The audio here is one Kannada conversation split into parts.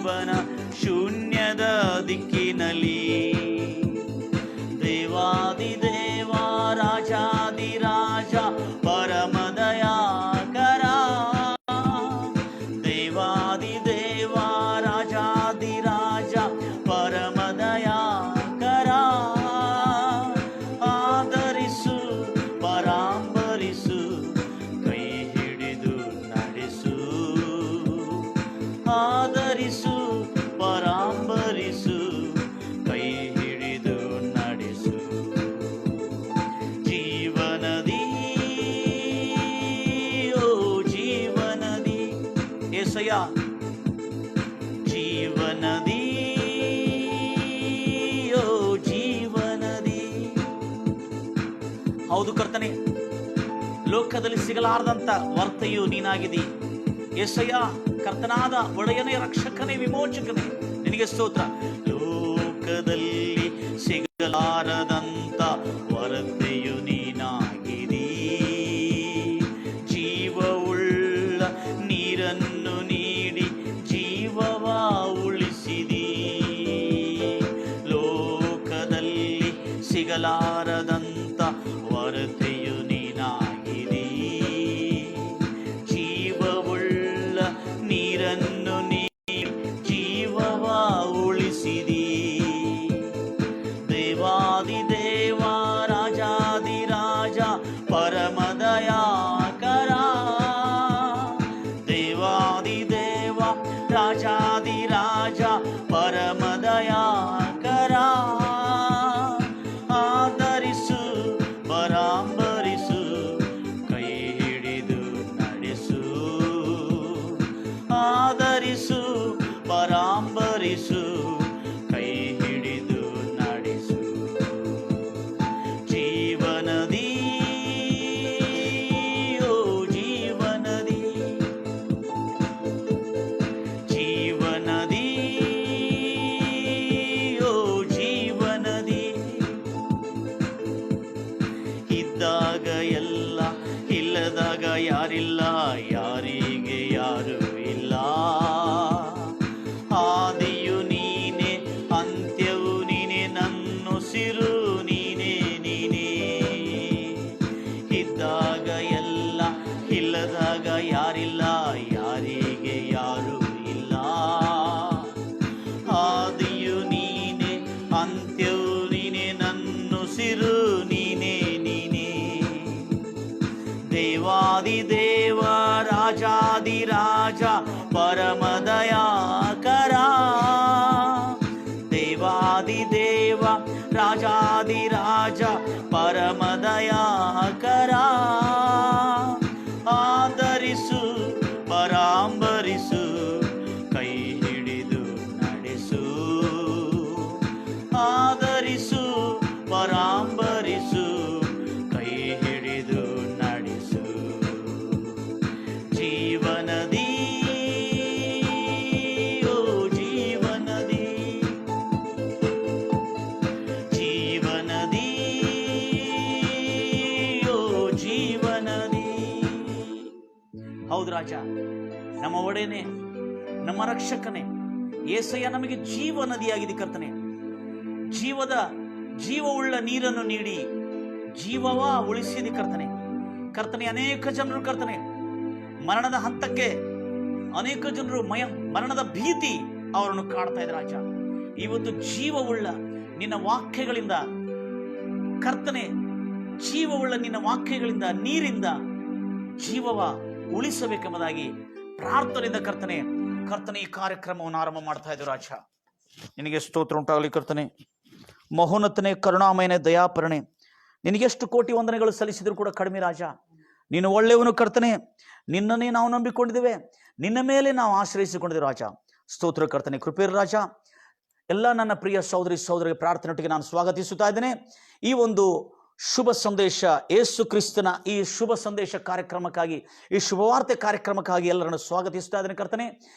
ಜೀವನ ಶೂನ್ಯದ ದಿಕ್ಕಿನಲ್ಲಿ. ದೇವಾದಿದೇವ ರಾಜಾದಿರಾಜ ಪರಮದಯಾಕರ, ದೇವಾದಿದೇವ ರಾಜಾದಿರಾಜ ಪರಮದಯಾಕರ, ಆದರಿಸು ಪರಾಂಬರಿಸು ಕೈ ಹಿಡಿದು ನಡೆಸು, ಆದರಿಸು ಪರಾಂಬರಿಸು ಕೈ ಹಿಡಿದು ನಡೆಸು. ಜೀವನದಿ ಓ ಜೀವನದಿ ಏಸಯ್ಯ, ಜೀವನದಿ ಓ ಜೀವನದಿ. ಹೌದು ಕರ್ತನೆ, ಲೋಕದಲ್ಲಿ ಸಿಗಲಾರದಂತ ವರ್ತೆಯು ನೀನಾಗಿದ್ದೀ ಏಸಯ್ಯ. ಕರ್ತನಾದ ಒಡೆಯನೇ, ರಕ್ಷಕನೇ, ವಿಮೋಚಕನೇ, ನಿನಗೆ ಸ್ತೋತ್ರ. ಲೋಕದಲ್ಲಿ ಸಿಗಲಾರದಂತ ವರತೆಯು ನೀನಾಗಿದ್ದೀ. ಜೀವವುಳ್ಳ ನೀರನ್ನು ನೀಡಿ ಜೀವವ ಉಳಿಸಿದೀ. ಲೋಕದಲ್ಲಿ ಸಿಗಲಾರದಂತ ವರತೆಯು ನೀನಾಗಿದ್ದೀ. ಜೀವವುಳ್ಳ ನೀರನ್ನು ನೀಡಿ ಜೀವವ ಉಳಿಸಿದೀ. ದೇವಾದಿದೇವ ರಾಜಾದಿರಾಜ ಪರಮದಯಾಕರ, ದೇವಾದಿದೇವ ರಾಜಾದಿರಾಜ ಪರಮದಯಾಕರ, ಆದರಿಸು ಪರಾಂಬರಿಸು ಕೈ ಹಿಡಿದು ನಡೆಸು, ಆದರಿಸು ಪರಾಂಬರಿಸು ಕೈ ಹಿಡಿದು ನಡೆಸು. ಜೀವನದಿ ಓ ಜೀವನದಿ, ಜೀವನದಿ ಓ ಜೀವನದಿ. ಇದ್ದಾಗ ಎಲ್ಲ, ಇಲ್ಲದಾಗ ಯಾರಿಲ್ಲ, ಯಾರಿಗೆ ಯಾರು ಇಲ್ಲ. ಆದಿಯು ನೀನೆ, ಅಂತ್ಯವು ನೀನೆ, ನನ್ನುಸಿರು ನೀನೆ ನೀನೆ. ಇದ್ದಾಗ ಎಲ್ಲ, ಇಲ್ಲದಾಗ ಯಾರಿಲ್ಲ, ಯಾರಿಗೆ ಯಾರು ಇಲ್ಲ. ಆದಿಯು ನೀನೆ, ಅಂತ್ಯವು ನೀನೆ, ನನ್ನುಸಿರು ನೀನೆ ನೀನೆ. ದೇವಾದಿದೇವ ರಾಜಾದಿರಾಜ ಪರಮದಯಾಕರ, ದೇವಾದಿದೇವ ರಾಜಾದಿರಾಜ ಪರಮದಯಾಕರ, ಆದರಿಸು ಪರಾಂಬರಿಸು ಕೈ ಹಿಡಿದು ನಡೆಸು, ಆದರಿಸು ಪರಾಂಬರಿಸು ಕೈ ಹಿಡಿದು ನಡೆಸು. ಜೀವನದಿ ಓ ಜೀವನದಿ, ಜೀವನದಿ ಓ ಜೀವನದಿ. ಹೌದು ರಾಜ, ನಮ್ಮ ಒಡೆಯನೇ, ನಮ್ಮ ರಕ್ಷಕನೇ ಏಸಯ್ಯ, ನಮಗೆ ಜೀವ ನದಿಯಾಗಿದೆ ಕರ್ತನೆ. ಜೀವವುಳ್ಳ ನೀರನ್ನು ನೀಡಿ ಜೀವವ ಉಳಿಸಿದಿ ಕರ್ತನೆ. ಕರ್ತನೆ, ಅನೇಕ ಜನರು ಕರ್ತನೆ ಮರಣದ ಹಂತಕ್ಕೆ, ಅನೇಕ ಜನರು ಮರಣದ ಭೀತಿ ಅವರನ್ನು ಕಾಡ್ತಾ ಇದ್ದಾರೆ ರಾಜ. ಇವತ್ತು ಜೀವವುಳ್ಳ ನಿನ್ನ ವಾಕ್ಯಗಳಿಂದ ಕರ್ತನೆ, ಜೀವವುಳ್ಳ ನಿನ್ನ ವಾಕ್ಯಗಳಿಂದ, ನೀರಿಂದ ಜೀವವ ಉಳಿಸಬೇಕೆಂಬುದಾಗಿ ಪ್ರಾರ್ಥನೆಯಿಂದ ಕರ್ತನೆ ಈ ಕಾರ್ಯಕ್ರಮವನ್ನು ಆರಂಭ ಮಾಡ್ತಾ ಇದ್ದೀವಿ ರಾಜ. ನಿನಗೆ ಸ್ತೋತ್ರ ಉಂಟಾಗಲಿ ಕರ್ತನೆ. ಮಹೋನ್ನತನೇ, ಕರುಣಾಮಯನೇ, ದಯಾಪರಣೆ, ನಿನಗೆಷ್ಟು ಕೋಟಿ ವಂದನೆಗಳು ಸಲ್ಲಿಸಿದ್ರು ಕೂಡ ಕಡಿಮೆ ರಾಜ. ನೀನು ಒಳ್ಳೆಯವನು ಕರ್ತನೆ. ನಿನ್ನನ್ನೇ ನಾವು ನಂಬಿಕೊಂಡಿದ್ದೇವೆ, ನಿನ್ನ ಮೇಲೆ ನಾವು ಆಶ್ರಯಿಸಿಕೊಂಡಿದ್ದೇವೆ ರಾಜ. ಸ್ತೋತ್ರ ಕರ್ತನೆ, ಕೃಪೆಯ ರಾಜ. ಎಲ್ಲ ನನ್ನ ಪ್ರಿಯ ಸಹೋದರಿಗೆ ಪ್ರಾರ್ಥನೆಯೊಟ್ಟಿಗೆ ನಾನು ಸ್ವಾಗತಿಸುತ್ತಾ ಇದ್ದೇನೆ. ಈ ಒಂದು ಶುಭ ಸಂದೇಶ, ಯೇಸು ಕ್ರಿಸ್ತನ ಈ ಶುಭ ಸಂದೇಶ ಕಾರ್ಯಕ್ರಮಕ್ಕಾಗಿ, ಈ ಶುಭವಾರ್ತೆ ಕಾರ್ಯಕ್ರಮಕ್ಕಾಗಿ ಎಲ್ಲರನ್ನು ಸ್ವಾಗತಿಸ್ತಾ ಇದ್ದೇನೆ ಕರ್ತನೆ.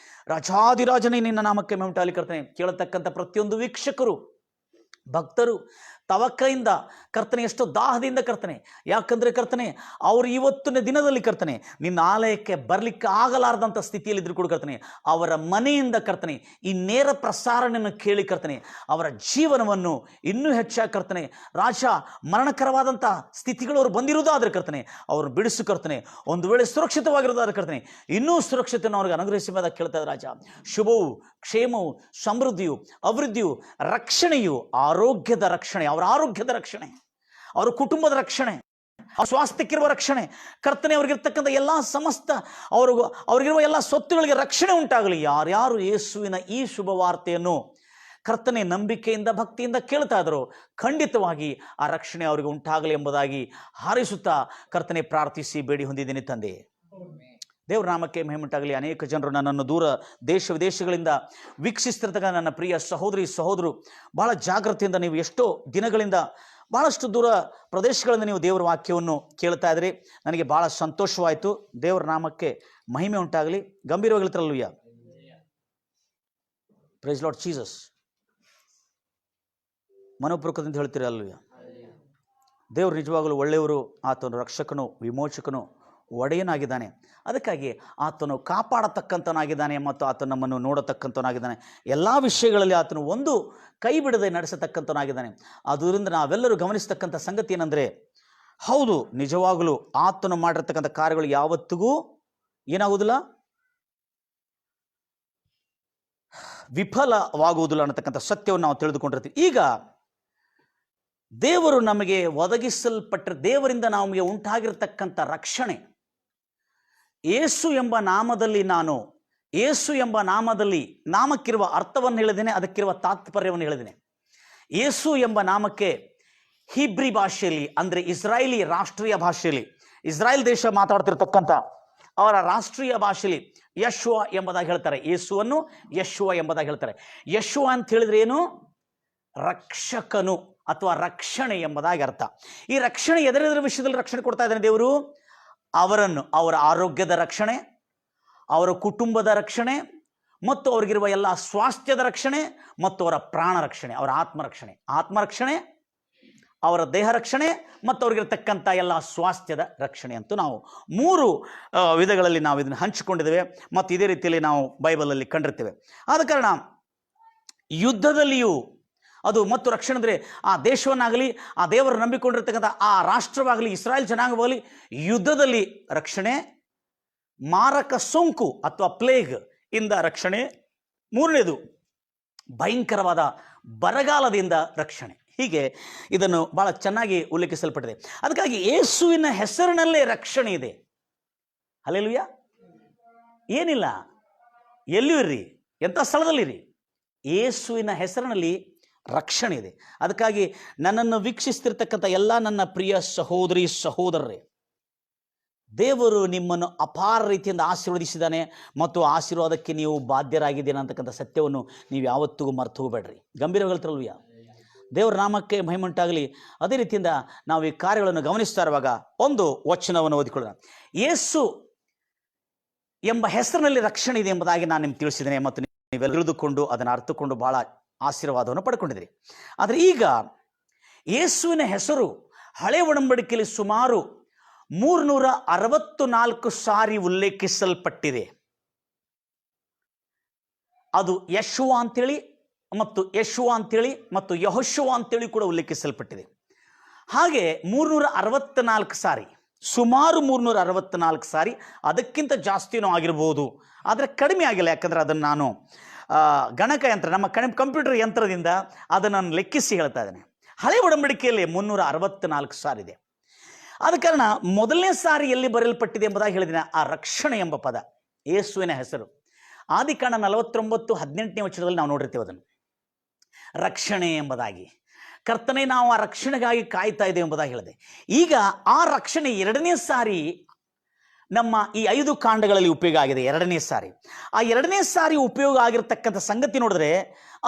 ರಾಜಾದಿರಾಜನೇ, ನಿನ್ನ ನಾಮಕ್ಕೆ ಮಹಿಮೆಯುಂಟಾಗಲಿ ಕರ್ತನೆ. ಕೇಳತಕ್ಕಂಥ ಪ್ರತಿಯೊಂದು ವೀಕ್ಷಕರು, ಭಕ್ತರು ತವಕದಿಂದ ಕರ್ತನೆ, ಎಷ್ಟೋ ದಾಹದಿಂದ ಕರ್ತನೆ. ಯಾಕಂದರೆ ಕರ್ತನೆ, ಅವರು ಇವತ್ತಿನ ದಿನದಲ್ಲಿ ಕರ್ತನೆ ನಿನ್ನ ಆಲಯಕ್ಕೆ ಬರಲಿಕ್ಕೆ ಆಗಲಾರ್ದಂಥ ಸ್ಥಿತಿಯಲ್ಲಿದ್ದರೂ ಕೂಡ ಕರ್ತನೆ, ಅವರ ಮನೆಯಿಂದ ಕರ್ತನೆ ಈ ನೇರ ಪ್ರಸಾರಣೆಯನ್ನು ಕೇಳಿ ಕರ್ತನೆ, ಅವರ ಜೀವನವನ್ನು ಇನ್ನೂ ಹೆಚ್ಚಾಗಿ ಕರ್ತನೆ, ರಾಜ ಮರಣಕರವಾದಂಥ ಸ್ಥಿತಿಗಳು ಅವರು ಬಂದಿರುವುದಾದ್ರೆ ಕರ್ತನೆ, ಅವರು ಬಿಡಿಸು ಕರ್ತನೆ. ಒಂದು ವೇಳೆ ಸುರಕ್ಷಿತವಾಗಿರೋದಾದ್ರೆ ಕರ್ತನೆ, ಇನ್ನೂ ಸುರಕ್ಷತೆಯನ್ನು ಅವ್ರಿಗೆ ಅನುಗ್ರಹಿಸಿದ ಕೇಳ್ತಾ ಇದ್ದಾರೆ ರಾಜ. ಶುಭವು, ಕ್ಷೇಮವು, ಸಮೃದ್ಧಿಯು, ಅಭಿವೃದ್ಧಿಯು, ರಕ್ಷಣೆಯು, ಆರೋಗ್ಯದ ರಕ್ಷಣೆ, ಅವರ ಆರೋಗ್ಯದ ರಕ್ಷಣೆ, ಅವರ ಕುಟುಂಬದ ರಕ್ಷಣೆ, ಅವ್ರ ಸ್ವಾಸ್ಥ್ಯಕ್ಕಿರುವ ರಕ್ಷಣೆ ಕರ್ತನೆ, ಅವ್ರಿಗಿರ್ತಕ್ಕಂಥ ಎಲ್ಲ ಸಮಸ್ತ ಅವ್ರಿಗಿರುವ ಎಲ್ಲ ಸ್ವತ್ತುಗಳಿಗೆ ರಕ್ಷಣೆ ಉಂಟಾಗಲಿ. ಯಾರ್ಯಾರು ಯೇಸುವಿನ ಈ ಶುಭ ವಾರ್ತೆಯನ್ನು ಕರ್ತನೆ ನಂಬಿಕೆಯಿಂದ ಭಕ್ತಿಯಿಂದ ಕೇಳ್ತಾ ಇದ್ರು, ಖಂಡಿತವಾಗಿ ಆ ರಕ್ಷಣೆ ಅವರಿಗೆ ಉಂಟಾಗಲಿ ಎಂಬುದಾಗಿ ಹಾರೈಸುತ್ತಾ ಕರ್ತನೆ ಪ್ರಾರ್ಥಿಸಿ ಬೇಡಿ ಹೊಂದಿದ್ದೀನಿ ತಂದೆ. ದೇವರ ನಾಮಕ್ಕೆ ಮಹಿಮುಂಟಾಗಲಿ. ಅನೇಕ ಜನರು ನನ್ನನ್ನು ದೂರ ದೇಶ ವಿದೇಶಗಳಿಂದ ವೀಕ್ಷಿಸ್ತಿರ್ತಕ್ಕಂಥ ನನ್ನ ಪ್ರಿಯ ಸಹೋದರಿ ಸಹೋದರರು, ಬಹಳ ಜಾಗೃತಿಯಿಂದ ನೀವು ಎಷ್ಟೋ ದಿನಗಳಿಂದ ಬಹಳಷ್ಟು ದೂರ ಪ್ರದೇಶಗಳಿಂದ ನೀವು ದೇವರ ವಾಕ್ಯವನ್ನು ಕೇಳ್ತಾ ಇದ್ರಿ. ನನಗೆ ಬಹಳ ಸಂತೋಷವಾಯಿತು. ದೇವರ ನಾಮಕ್ಕೆ ಮಹಿಮೆ ಉಂಟಾಗಲಿ. ಗಂಭೀರವಾಗಿ ಹೇಳ್ತಾರಲ್ಲೂಯ್ಯ, ಪ್ರೈಸ್ ಲಾರ್ಡ್ ಜೀಸಸ್. ಮನೋಪೂರ್ವಕದಿಂದ ಹೇಳ್ತೀರಿ ಅಲ್ಲೂಯ್ಯ. ದೇವರು ನಿಜವಾಗಲೂ ಒಳ್ಳೆಯವರು, ಆತನು ರಕ್ಷಕನು, ವಿಮೋಚಕನು, ಒಡೆಯನಾಗಿದ್ದಾನೆ. ಅದಕ್ಕಾಗಿ ಆತನು ಕಾಪಾಡತಕ್ಕಂಥನಾಗಿದ್ದಾನೆ ಮತ್ತು ಆತನು ನಮ್ಮನ್ನು ನೋಡತಕ್ಕಂಥನಾಗಿದ್ದಾನೆ. ಎಲ್ಲ ವಿಷಯಗಳಲ್ಲಿ ಆತನು ಒಂದು ಕೈ ಬಿಡದೆ ನಡೆಸತಕ್ಕಂಥನಾಗಿದ್ದಾನೆ. ಅದರಿಂದ ನಾವೆಲ್ಲರೂ ಗಮನಿಸ್ತಕ್ಕಂಥ ಸಂಗತಿ ಏನಂದರೆ, ಹೌದು, ನಿಜವಾಗಲೂ ಆತನು ಮಾಡಿರ್ತಕ್ಕಂಥ ಕಾರ್ಯಗಳು ಯಾವತ್ತಿಗೂ ಏನಾಗುವುದಿಲ್ಲ, ವಿಫಲವಾಗುವುದಿಲ್ಲ ಅನ್ನತಕ್ಕಂಥ ಸತ್ಯವನ್ನು ನಾವು ತಿಳಿದುಕೊಂಡಿರ್ತೀವಿ. ಈಗ ದೇವರು ನಮಗೆ ಒದಗಿಸಲ್ಪಟ್ಟ, ದೇವರಿಂದ ನಮಗೆ ಉಂಟಾಗಿರ್ತಕ್ಕಂಥ ರಕ್ಷಣೆ, ಯೇಸು ಎಂಬ ನಾಮದಲ್ಲಿ ಯೇಸು ಎಂಬ ನಾಮಕ್ಕಿರುವ ಅರ್ಥವನ್ನು ಹೇಳಿದ್ದೇನೆ, ಅದಕ್ಕಿರುವ ತಾತ್ಪರ್ಯವನ್ನು ಹೇಳಿದ್ದೇನೆ. ಯೇಸು ಎಂಬ ನಾಮಕ್ಕೆ ಹಿಬ್ರಿ ಭಾಷೆಯಲ್ಲಿ, ಅಂದರೆ ಇಸ್ರಾಯೇಲಿ ರಾಷ್ಟ್ರೀಯ ಭಾಷೆಯಲ್ಲಿ, ಇಸ್ರಾಯೇಲ್ ದೇಶ ಮಾತಾಡ್ತಿರ್ತಕ್ಕಂಥ ಅವರ ರಾಷ್ಟ್ರೀಯ ಭಾಷೆಯಲ್ಲಿ ಯಶುವ ಎಂಬುದಾಗಿ ಹೇಳ್ತಾರೆ. ಯೇಸುವನ್ನು ಯಶುವ ಎಂಬುದಾಗಿ ಹೇಳ್ತಾರೆ. ಯಶುವ ಅಂತ ಹೇಳಿದ್ರೆ ಏನು? ರಕ್ಷಕನು ಅಥವಾ ರಕ್ಷಣೆ ಎಂಬುದಾಗಿ ಅರ್ಥ. ಈ ರಕ್ಷಣೆ ಎದರೆದರ ವಿಷಯದಲ್ಲಿ ರಕ್ಷಣೆ ಕೊಡ್ತಾ ಇದ್ದಾನೆ ದೇವರು? ಅವರ ಆರೋಗ್ಯದ ರಕ್ಷಣೆ, ಅವರ ಕುಟುಂಬದ ರಕ್ಷಣೆ, ಮತ್ತು ಅವ್ರಿಗಿರುವ ಎಲ್ಲ ಸ್ವಾಸ್ಥ್ಯದ ರಕ್ಷಣೆ, ಮತ್ತು ಅವರ ಪ್ರಾಣ ರಕ್ಷಣೆ, ಅವರ ಆತ್ಮರಕ್ಷಣೆ, ಅವರ ದೇಹ ರಕ್ಷಣೆ, ಮತ್ತು ಅವ್ರಿಗಿರ್ತಕ್ಕಂಥ ಎಲ್ಲ ಸ್ವಾಸ್ಥ್ಯದ ರಕ್ಷಣೆ ಅಂತೂ ನಾವು 3 ವಿಧಗಳಲ್ಲಿ ನಾವು ಇದನ್ನು ಹಂಚಿಕೊಂಡಿದ್ದೇವೆ ಮತ್ತು ಇದೇ ರೀತಿಯಲ್ಲಿ ನಾವು ಬೈಬಲಲ್ಲಿ ಕಂಡಿರ್ತೇವೆ. ಆದ ಕಾರಣ ಯುದ್ಧದಲ್ಲಿಯೂ ಅದು ಮತ್ತು ರಕ್ಷಣೆ ಅಂದರೆ ಆ ದೇಶವನ್ನಾಗಲಿ, ಆ ದೇವರು ನಂಬಿಕೊಂಡಿರ್ತಕ್ಕಂಥ ಆ ರಾಷ್ಟ್ರವಾಗಲಿ, ಇಸ್ರಾಯೇಲ್ ಜನಾಂಗವಾಗಲಿ, ಯುದ್ಧದಲ್ಲಿ ರಕ್ಷಣೆ, ಮಾರಕ ಸೋಂಕು ಅಥವಾ ಪ್ಲೇಗ್ ಇಂದ ರಕ್ಷಣೆ, 3ನೇದು ಭಯಂಕರವಾದ ಬರಗಾಲದಿಂದ ರಕ್ಷಣೆ. ಹೀಗೆ ಇದನ್ನು ಬಹಳ ಚೆನ್ನಾಗಿ ಉಲ್ಲೇಖಿಸಲ್ಪಟ್ಟಿದೆ. ಅದಕ್ಕಾಗಿ ಯೇಸುವಿನ ಹೆಸರಿನಲ್ಲೇ ರಕ್ಷಣೆ ಇದೆ. ಹಲ್ಲೆಲೂಯ. ಏನಿಲ್ಲ, ಎಲ್ಲಿಯೂ ಇರ್ರಿ, ಎಂಥ ಸ್ಥಳದಲ್ಲಿರಿ, ಯೇಸುವಿನ ಹೆಸರಿನಲ್ಲಿ ರಕ್ಷಣೆ ಇದೆ. ಅದಕ್ಕಾಗಿ ನನ್ನನ್ನು ವೀಕ್ಷಿಸ್ತಿರ್ತಕ್ಕಂಥ ಎಲ್ಲ ನನ್ನ ಪ್ರಿಯ ಸಹೋದರಿ ಸಹೋದರರೇ, ದೇವರು ನಿಮ್ಮನ್ನು ಅಪಾರ ರೀತಿಯಿಂದ ಆಶೀರ್ವದಿಸಿದ್ದಾನೆ ಮತ್ತು ಆಶೀರ್ವಾದಕ್ಕೆ ನೀವು ಬಾಧ್ಯರಾಗಿದ್ದೀನ ಅಂತಕ್ಕಂಥ ಸತ್ಯವನ್ನು ನೀವು ಯಾವತ್ತಿಗೂ ಮರ್ತು ಹೋಗಬೇಡ್ರಿ. ಗಂಭೀರವಾಗಿ ಹೇಳ್ತಾರಲ್ವಯ್ಯ. ದೇವರ ನಾಮಕ್ಕೆ ಮಹಿಮುಂಟಾಗಲಿ. ಅದೇ ರೀತಿಯಿಂದ ನಾವು ಈ ಕಾರ್ಯಗಳನ್ನು ಗಮನಿಸ್ತಾ ಇರುವಾಗ ಒಂದು ವಚನವನ್ನು ಓದಿಕೊಳ್ಳೋಣ. ಯೇಸು ಎಂಬ ಹೆಸರಿನಲ್ಲಿ ರಕ್ಷಣೆ ಇದೆ ಎಂಬುದಾಗಿ ನಾನು ನಿಮ್ಗೆ ತಿಳಿಸಿದ್ದೇನೆ ಮತ್ತು ನೀವೆಲ್ಲ ತಿಳಿದುಕೊಂಡು ಅದನ್ನು ಅರ್ಥಕೊಂಡು ಬಹಳ ಆಶೀರ್ವಾದವನ್ನು ಪಡ್ಕೊಂಡಿದ್ದೀರಿ. ಆದರೆ ಈಗ ಯೇಸುವಿನ ಹೆಸರು ಹಳೆ ಒಡಂಬಡಿಕೆಯಲ್ಲಿ ಸುಮಾರು 364 ಸಾರಿ ಉಲ್ಲೇಖಿಸಲ್ಪಟ್ಟಿದೆ. ಅದು ಯಶುವ ಅಂತೇಳಿ ಮತ್ತು ಯಶುವ ಅಂತೇಳಿ ಮತ್ತು ಯೆಹೋಶುವ ಅಂತೇಳಿ ಕೂಡ ಉಲ್ಲೇಖಿಸಲ್ಪಟ್ಟಿದೆ. ಹಾಗೆ 364 ಸಾರಿ, ಸುಮಾರು 364 ಸಾರಿ, ಅದಕ್ಕಿಂತ ಜಾಸ್ತಿನೂ ಆಗಿರ್ಬೋದು, ಆದರೆ ಕಡಿಮೆ ಆಗಿಲ್ಲ. ಯಾಕಂದರೆ ಅದನ್ನು ನಾನು ಗಣಕಯಂತ್ರ, ನಮ್ಮ ಕಂಪ್ಯೂಟರ್ ಯಂತ್ರದಿಂದ ಅದನ್ನು ನಾನು ಲೆಕ್ಕಿಸಿ ಹೇಳ್ತಾ ಇದ್ದೇನೆ. ಹಳೆ ಒಡಂಬಡಿಕೆಯಲ್ಲಿ 364 ಸಾರಿದೆ. ಆದ ಕಾರಣ ಮೊದಲನೇ ಸಾರಿ ಎಲ್ಲಿ ಬರೆಯಲ್ಪಟ್ಟಿದೆ ಎಂಬುದಾಗಿ ಹೇಳಿದಿನ ಆ ರಕ್ಷಣೆ ಎಂಬ ಪದ, ಯೇಸುವಿನ ಹೆಸರು, ಆದಿಕಾಂಡ 49:18ನೇ ವಚನದಲ್ಲಿ ನಾವು ನೋಡಿರ್ತೀವಿ ಅದನ್ನು. ರಕ್ಷಣೆ ಎಂಬುದಾಗಿ, ಕರ್ತನೆ ನಾವು ಆ ರಕ್ಷಣೆಗಾಗಿ ಕಾಯ್ತಾ ಇದ್ದೇವೆ ಎಂಬುದಾಗಿ ಹೇಳಿದೆ. ಈಗ ಆ ರಕ್ಷಣೆ 2ನೇ ಸಾರಿ ನಮ್ಮ ಈ 5 ಕಾಂಡಗಳಲ್ಲಿ ಉಪಯೋಗ ಆಗಿದೆ. 2ನೇ ಸಾರಿ, ಆ 2ನೇ ಸಾರಿ ಉಪಯೋಗ ಆಗಿರ್ತಕ್ಕಂಥ ಸಂಗತಿ ನೋಡಿದ್ರೆ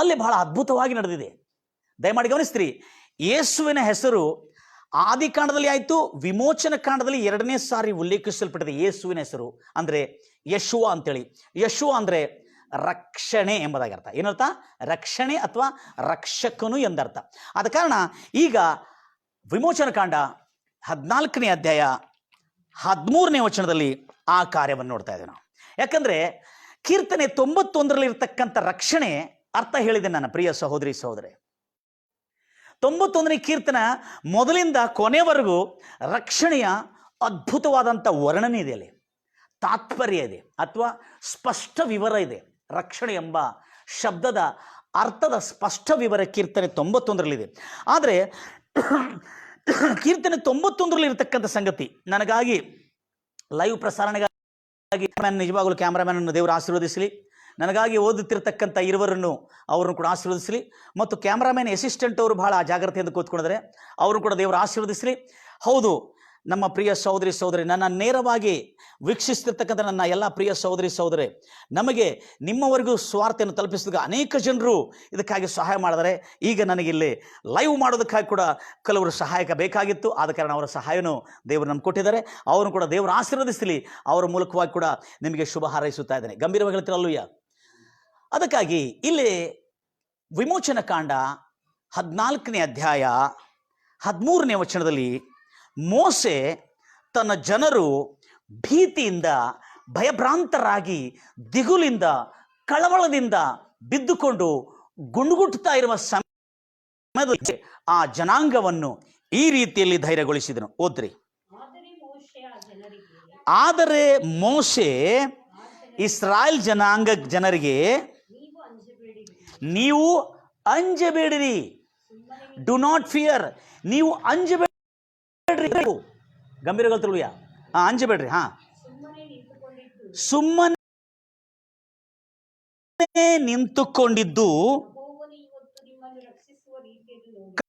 ಅಲ್ಲಿ ಬಹಳ ಅದ್ಭುತವಾಗಿ ನಡೆದಿದೆ. ದಯಮಾಡಿ ಗಮನಿಸ್ತೀರಿ, ಯೇಸುವಿನ ಹೆಸರು ಆದಿಕಾಂಡದಲ್ಲಿ ಆಯಿತು, ವಿಮೋಚನ ಕಾಂಡದಲ್ಲಿ 2ನೇ ಸಾರಿ ಉಲ್ಲೇಖಿಸಲ್ಪಟ್ಟಿದೆ. ಯೇಸುವಿನ ಹೆಸರು ಅಂದರೆ ಯಶುವ ಅಂತೇಳಿ. ಯಶುವ ಅಂದರೆ ರಕ್ಷಣೆ ಎಂಬುದಾಗಿ ಅರ್ಥ. ಏನರ್ಥ? ರಕ್ಷಣೆ ಅಥವಾ ರಕ್ಷಕನು ಎಂದರ್ಥ. ಆದ ಕಾರಣ ಈಗ ವಿಮೋಚನಕಾಂಡ 14ನೇ ಅಧ್ಯಾಯ 13ನೇ ವಚನದಲ್ಲಿ ಆ ಕಾರ್ಯವನ್ನು ನೋಡ್ತಾ ಇದ್ದೇವೆ ನಾವು. ಯಾಕಂದರೆ ಕೀರ್ತನೆ 91ರಲ್ಲಿ ಇರ್ತಕ್ಕಂಥ ರಕ್ಷಣೆ ಅರ್ಥ ಹೇಳಿದೆ ನನ್ನ ಪ್ರಿಯ ಸಹೋದರಿ ಸಹೋದರಿ. 91ನೇ ಕೀರ್ತನ ಮೊದಲಿಂದ ಕೊನೆವರೆಗೂ ರಕ್ಷಣೆಯ ಅದ್ಭುತವಾದಂಥ ವರ್ಣನೆ ಇದೆ, ಅಲ್ಲಿ ತಾತ್ಪರ್ಯ ಇದೆ ಅಥವಾ ಸ್ಪಷ್ಟ ವಿವರ ಇದೆ. ರಕ್ಷಣೆ ಎಂಬ ಶಬ್ದದ ಅರ್ಥದ ಸ್ಪಷ್ಟ ವಿವರ ಕೀರ್ತನೆ 91ರಲ್ಲಿದೆ. ಆದರೆ ಕೀರ್ತನೆ 91ರಲ್ಲಿ ಇರತಕ್ಕಂಥ ಸಂಗತಿ ನನಗಾಗಿ ಲೈವ್ ಪ್ರಸಾರಣೆಗಾಗಿ ನಿಜವಾಗಲೂ ಕ್ಯಾಮ್ರಾಮ್ಯಾನನ್ನು ದೇವರು ಆಶೀರ್ವದಿಸಲಿ, ನನಗಾಗಿ ಓದುತ್ತಿರ್ತಕ್ಕಂಥ ಇರುವರನ್ನು ಅವರನ್ನು ಕೂಡ ಆಶೀರ್ವದಿಸಲಿ, ಮತ್ತು ಕ್ಯಾಮ್ರಾಮ್ಯಾನ್ ಅಸಿಸ್ಟೆಂಟ್ ಅವರು ಬಹಳ ಜಾಗ್ರತೆಯಿಂದ ಕೂತ್ಕೊಂಡಿದ್ದಾರೆ, ಅವರು ಕೂಡ ದೇವರು ಆಶೀರ್ವದಿಸಲಿ. ಹೌದು, ನಮ್ಮ ಪ್ರಿಯ ಸಹೋದರಿ ಸಹೋದರಿ, ನನ್ನ ನೇರವಾಗಿ ವೀಕ್ಷಿಸ್ತಿರ್ತಕ್ಕಂಥ ನನ್ನ ಎಲ್ಲ ಪ್ರಿಯ ಸಹೋದರಿ ಸಹೋದರಿ, ನಮಗೆ ನಿಮ್ಮವರೆಗೂ ಸ್ವಾರ್ಥೆಯನ್ನು ತಲುಪಿಸಿದಾಗ ಅನೇಕ ಜನರು ಇದಕ್ಕಾಗಿ ಸಹಾಯ ಮಾಡಿದರೆ, ಈಗ ನನಗಿಲ್ಲಿ ಲೈವ್ ಮಾಡೋದಕ್ಕಾಗಿ ಕೂಡ ಕೆಲವರು ಸಹಾಯಕ ಬೇಕಾಗಿತ್ತು. ಆದ ಕಾರಣ ಅವರ ಸಹಾಯನೂ ದೇವರು ನಮ್ಗೆ ಕೊಟ್ಟಿದ್ದಾರೆ. ಅವರನ್ನು ಕೂಡ ದೇವರು ಆಶೀರ್ವದಿಸಲಿ. ಅವರ ಮೂಲಕವಾಗಿ ಕೂಡ ನಿಮಗೆ ಶುಭ ಹಾರೈಸುತ್ತಾ ಇದ್ದೇನೆ. ಗಂಭೀರವಾಗಿ ಹೇಳ್ತಿರಲ್ಲೂಯ್ಯ. ಅದಕ್ಕಾಗಿ ಇಲ್ಲಿ ವಿಮೋಚನ ಕಾಂಡ 14ನೇ ಅಧ್ಯಾಯ 13ನೇ ವಚನದಲ್ಲಿ ಮೋಸೆ ತನ್ನ ಜನರು ಭೀತಿಯಿಂದ ಭಯಭ್ರಾಂತರಾಗಿ ದಿಗುಲಿಂದ ಕಳವಳದಿಂದ ಬಿದ್ದುಕೊಂಡು ಗುಂಡುಗುಟ್ಟುತ್ತಾ ಇರುವ ಸಮಯದಲ್ಲಿ ಆ ಜನಾಂಗವನ್ನು ಈ ರೀತಿಯಲ್ಲಿ ಧೈರ್ಯಗೊಳಿಸಿದನು. ಓದ್ರಿ. ಆದರೆ ಮೋಸೆ ಇಸ್ರಾಯೇಲ್ ಜನರಿಗೆ ನೀವು ಅಂಜಬೇಡಿರಿ, ಡು ನಾಟ್ ಫಿಯರ್, ನೀವು ಅಂಜಬೇಡಿ, ಗಂಭೀರಗೊಳ್ತಿರುಯ್ಯ, ಅಂಜಬೇಡ್ರಿ, ಸುಮ್ಮನೆ ನಿಂತುಕೊಂಡಿದ್ದು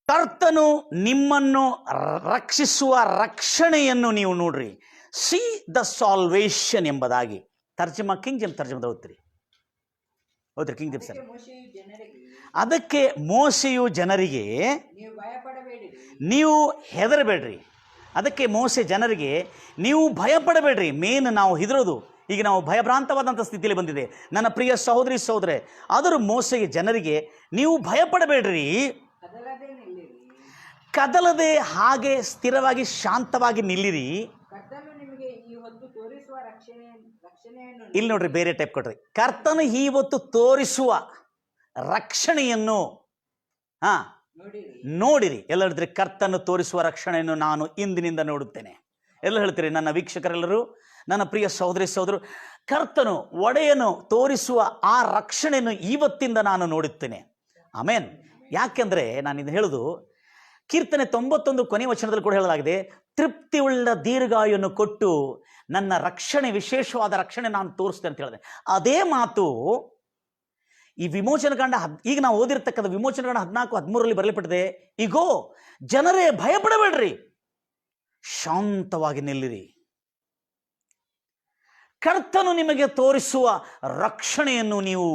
ಕರ್ತನು ನಿಮ್ಮನ್ನು ರಕ್ಷಿಸುವ ರಕ್ಷಣೆಯನ್ನು ನೀವು ನೋಡ್ರಿ. ಸಿ ದ ಸಾಲ್ವೇಷನ್ ಎಂಬುದಾಗಿ ತರ್ಜಮಾ ಕಿಂಗ್ ಜೇಮ್ಸ್ ತರ್ಜಮದ ಓದ್ರಿ ಕಿಂಗ್ ಜೇಮ್ಸ್ ಸರ್. ಅದಕ್ಕೆ ಮೋಸೆಯು ಜನರಿಗೆ ನೀವು ಹೆದರಬೇಡ್ರಿ. ಅದಕ್ಕೆ ಮೋಸೆ ಜನರಿಗೆ ನೀವು ಭಯಪಡಬೇಡ್ರಿ. ಮೇನ್ ನಾವು ಹೆದರೋದು, ಈಗ ನಾವು ಭಯಭ್ರಾಂತವಾದಂಥ ಸ್ಥಿತಿಯಲ್ಲಿ ಬಂದಿದೆ ನನ್ನ ಪ್ರಿಯ ಸಹೋದರಿ ಸಹೋದರೇ. ಆದರೂ ಮೋಸೆಗೆ ಜನರಿಗೆ ನೀವು ಭಯಪಡಬೇಡ್ರಿ, ಕದಲದೆ ಹಾಗೆ ಸ್ಥಿರವಾಗಿ ಶಾಂತವಾಗಿ ನಿಲ್ಲಿರಿ. ಇಲ್ಲಿ ನೋಡ್ರಿ, ಬೇರೆ ಟೈಪ್ ಕೊಟ್ರಿ. ಕರ್ತನು ಇವತ್ತು ತೋರಿಸುವ ರಕ್ಷಣೆಯನ್ನು ನೋಡಿರಿ. ಎಲ್ಲ ಹೇಳಿದ್ರಿ, ಕರ್ತನು ತೋರಿಸುವ ರಕ್ಷಣೆಯನ್ನು ನಾನು ಇಂದಿನಿಂದ ನೋಡುತ್ತೇನೆ. ಎಲ್ಲ ಹೇಳ್ತೀರಿ ನನ್ನ ವೀಕ್ಷಕರೆಲ್ಲರೂ, ನನ್ನ ಪ್ರಿಯ ಸಹೋದರಿ ಸಹೋದರು, ಕರ್ತನು ಒಡೆಯನು ತೋರಿಸುವ ಆ ರಕ್ಷಣೆಯನ್ನು ಇವತ್ತಿಂದ ನಾನು ನೋಡುತ್ತೇನೆ. ಆಮೇನ್. ಯಾಕೆಂದರೆ ನಾನು ಇದನ್ನು ಹೇಳುದು, ಕೀರ್ತನೆ 91 ಕೊನೆ ವಚನದಲ್ಲಿ ಕೂಡ ಹೇಳಲಾಗಿದೆ, ತೃಪ್ತಿಯುಳ್ಳ ದೀರ್ಘಾಯುವನ್ನು ಕೊಟ್ಟು ನನ್ನ ರಕ್ಷಣೆ, ವಿಶೇಷವಾದ ರಕ್ಷಣೆ ನಾನು ತೋರಿಸ್ತೇನೆ ಅಂತ ಹೇಳಿದೆ. ಅದೇ ಮಾತು ಈ ವಿಮೋಚನಕಾಂಡ ಈಗ ನಾವು ಓದಿರ್ತಕ್ಕಂಥ ವಿಮೋಚನಕಾಂಡ 14-13ರಲ್ಲಿ ಬರಲ್ಪಟ್ಟಿದೆ. ಈಗೋ ಜನರೇ ಭಯಪಡಬೇಡ್ರಿ, ಶಾಂತವಾಗಿ ನಿಲ್ಲಿರಿ, ಕರ್ತನು ನಿಮಗೆ ತೋರಿಸುವ ರಕ್ಷಣೆಯನ್ನು ನೀವು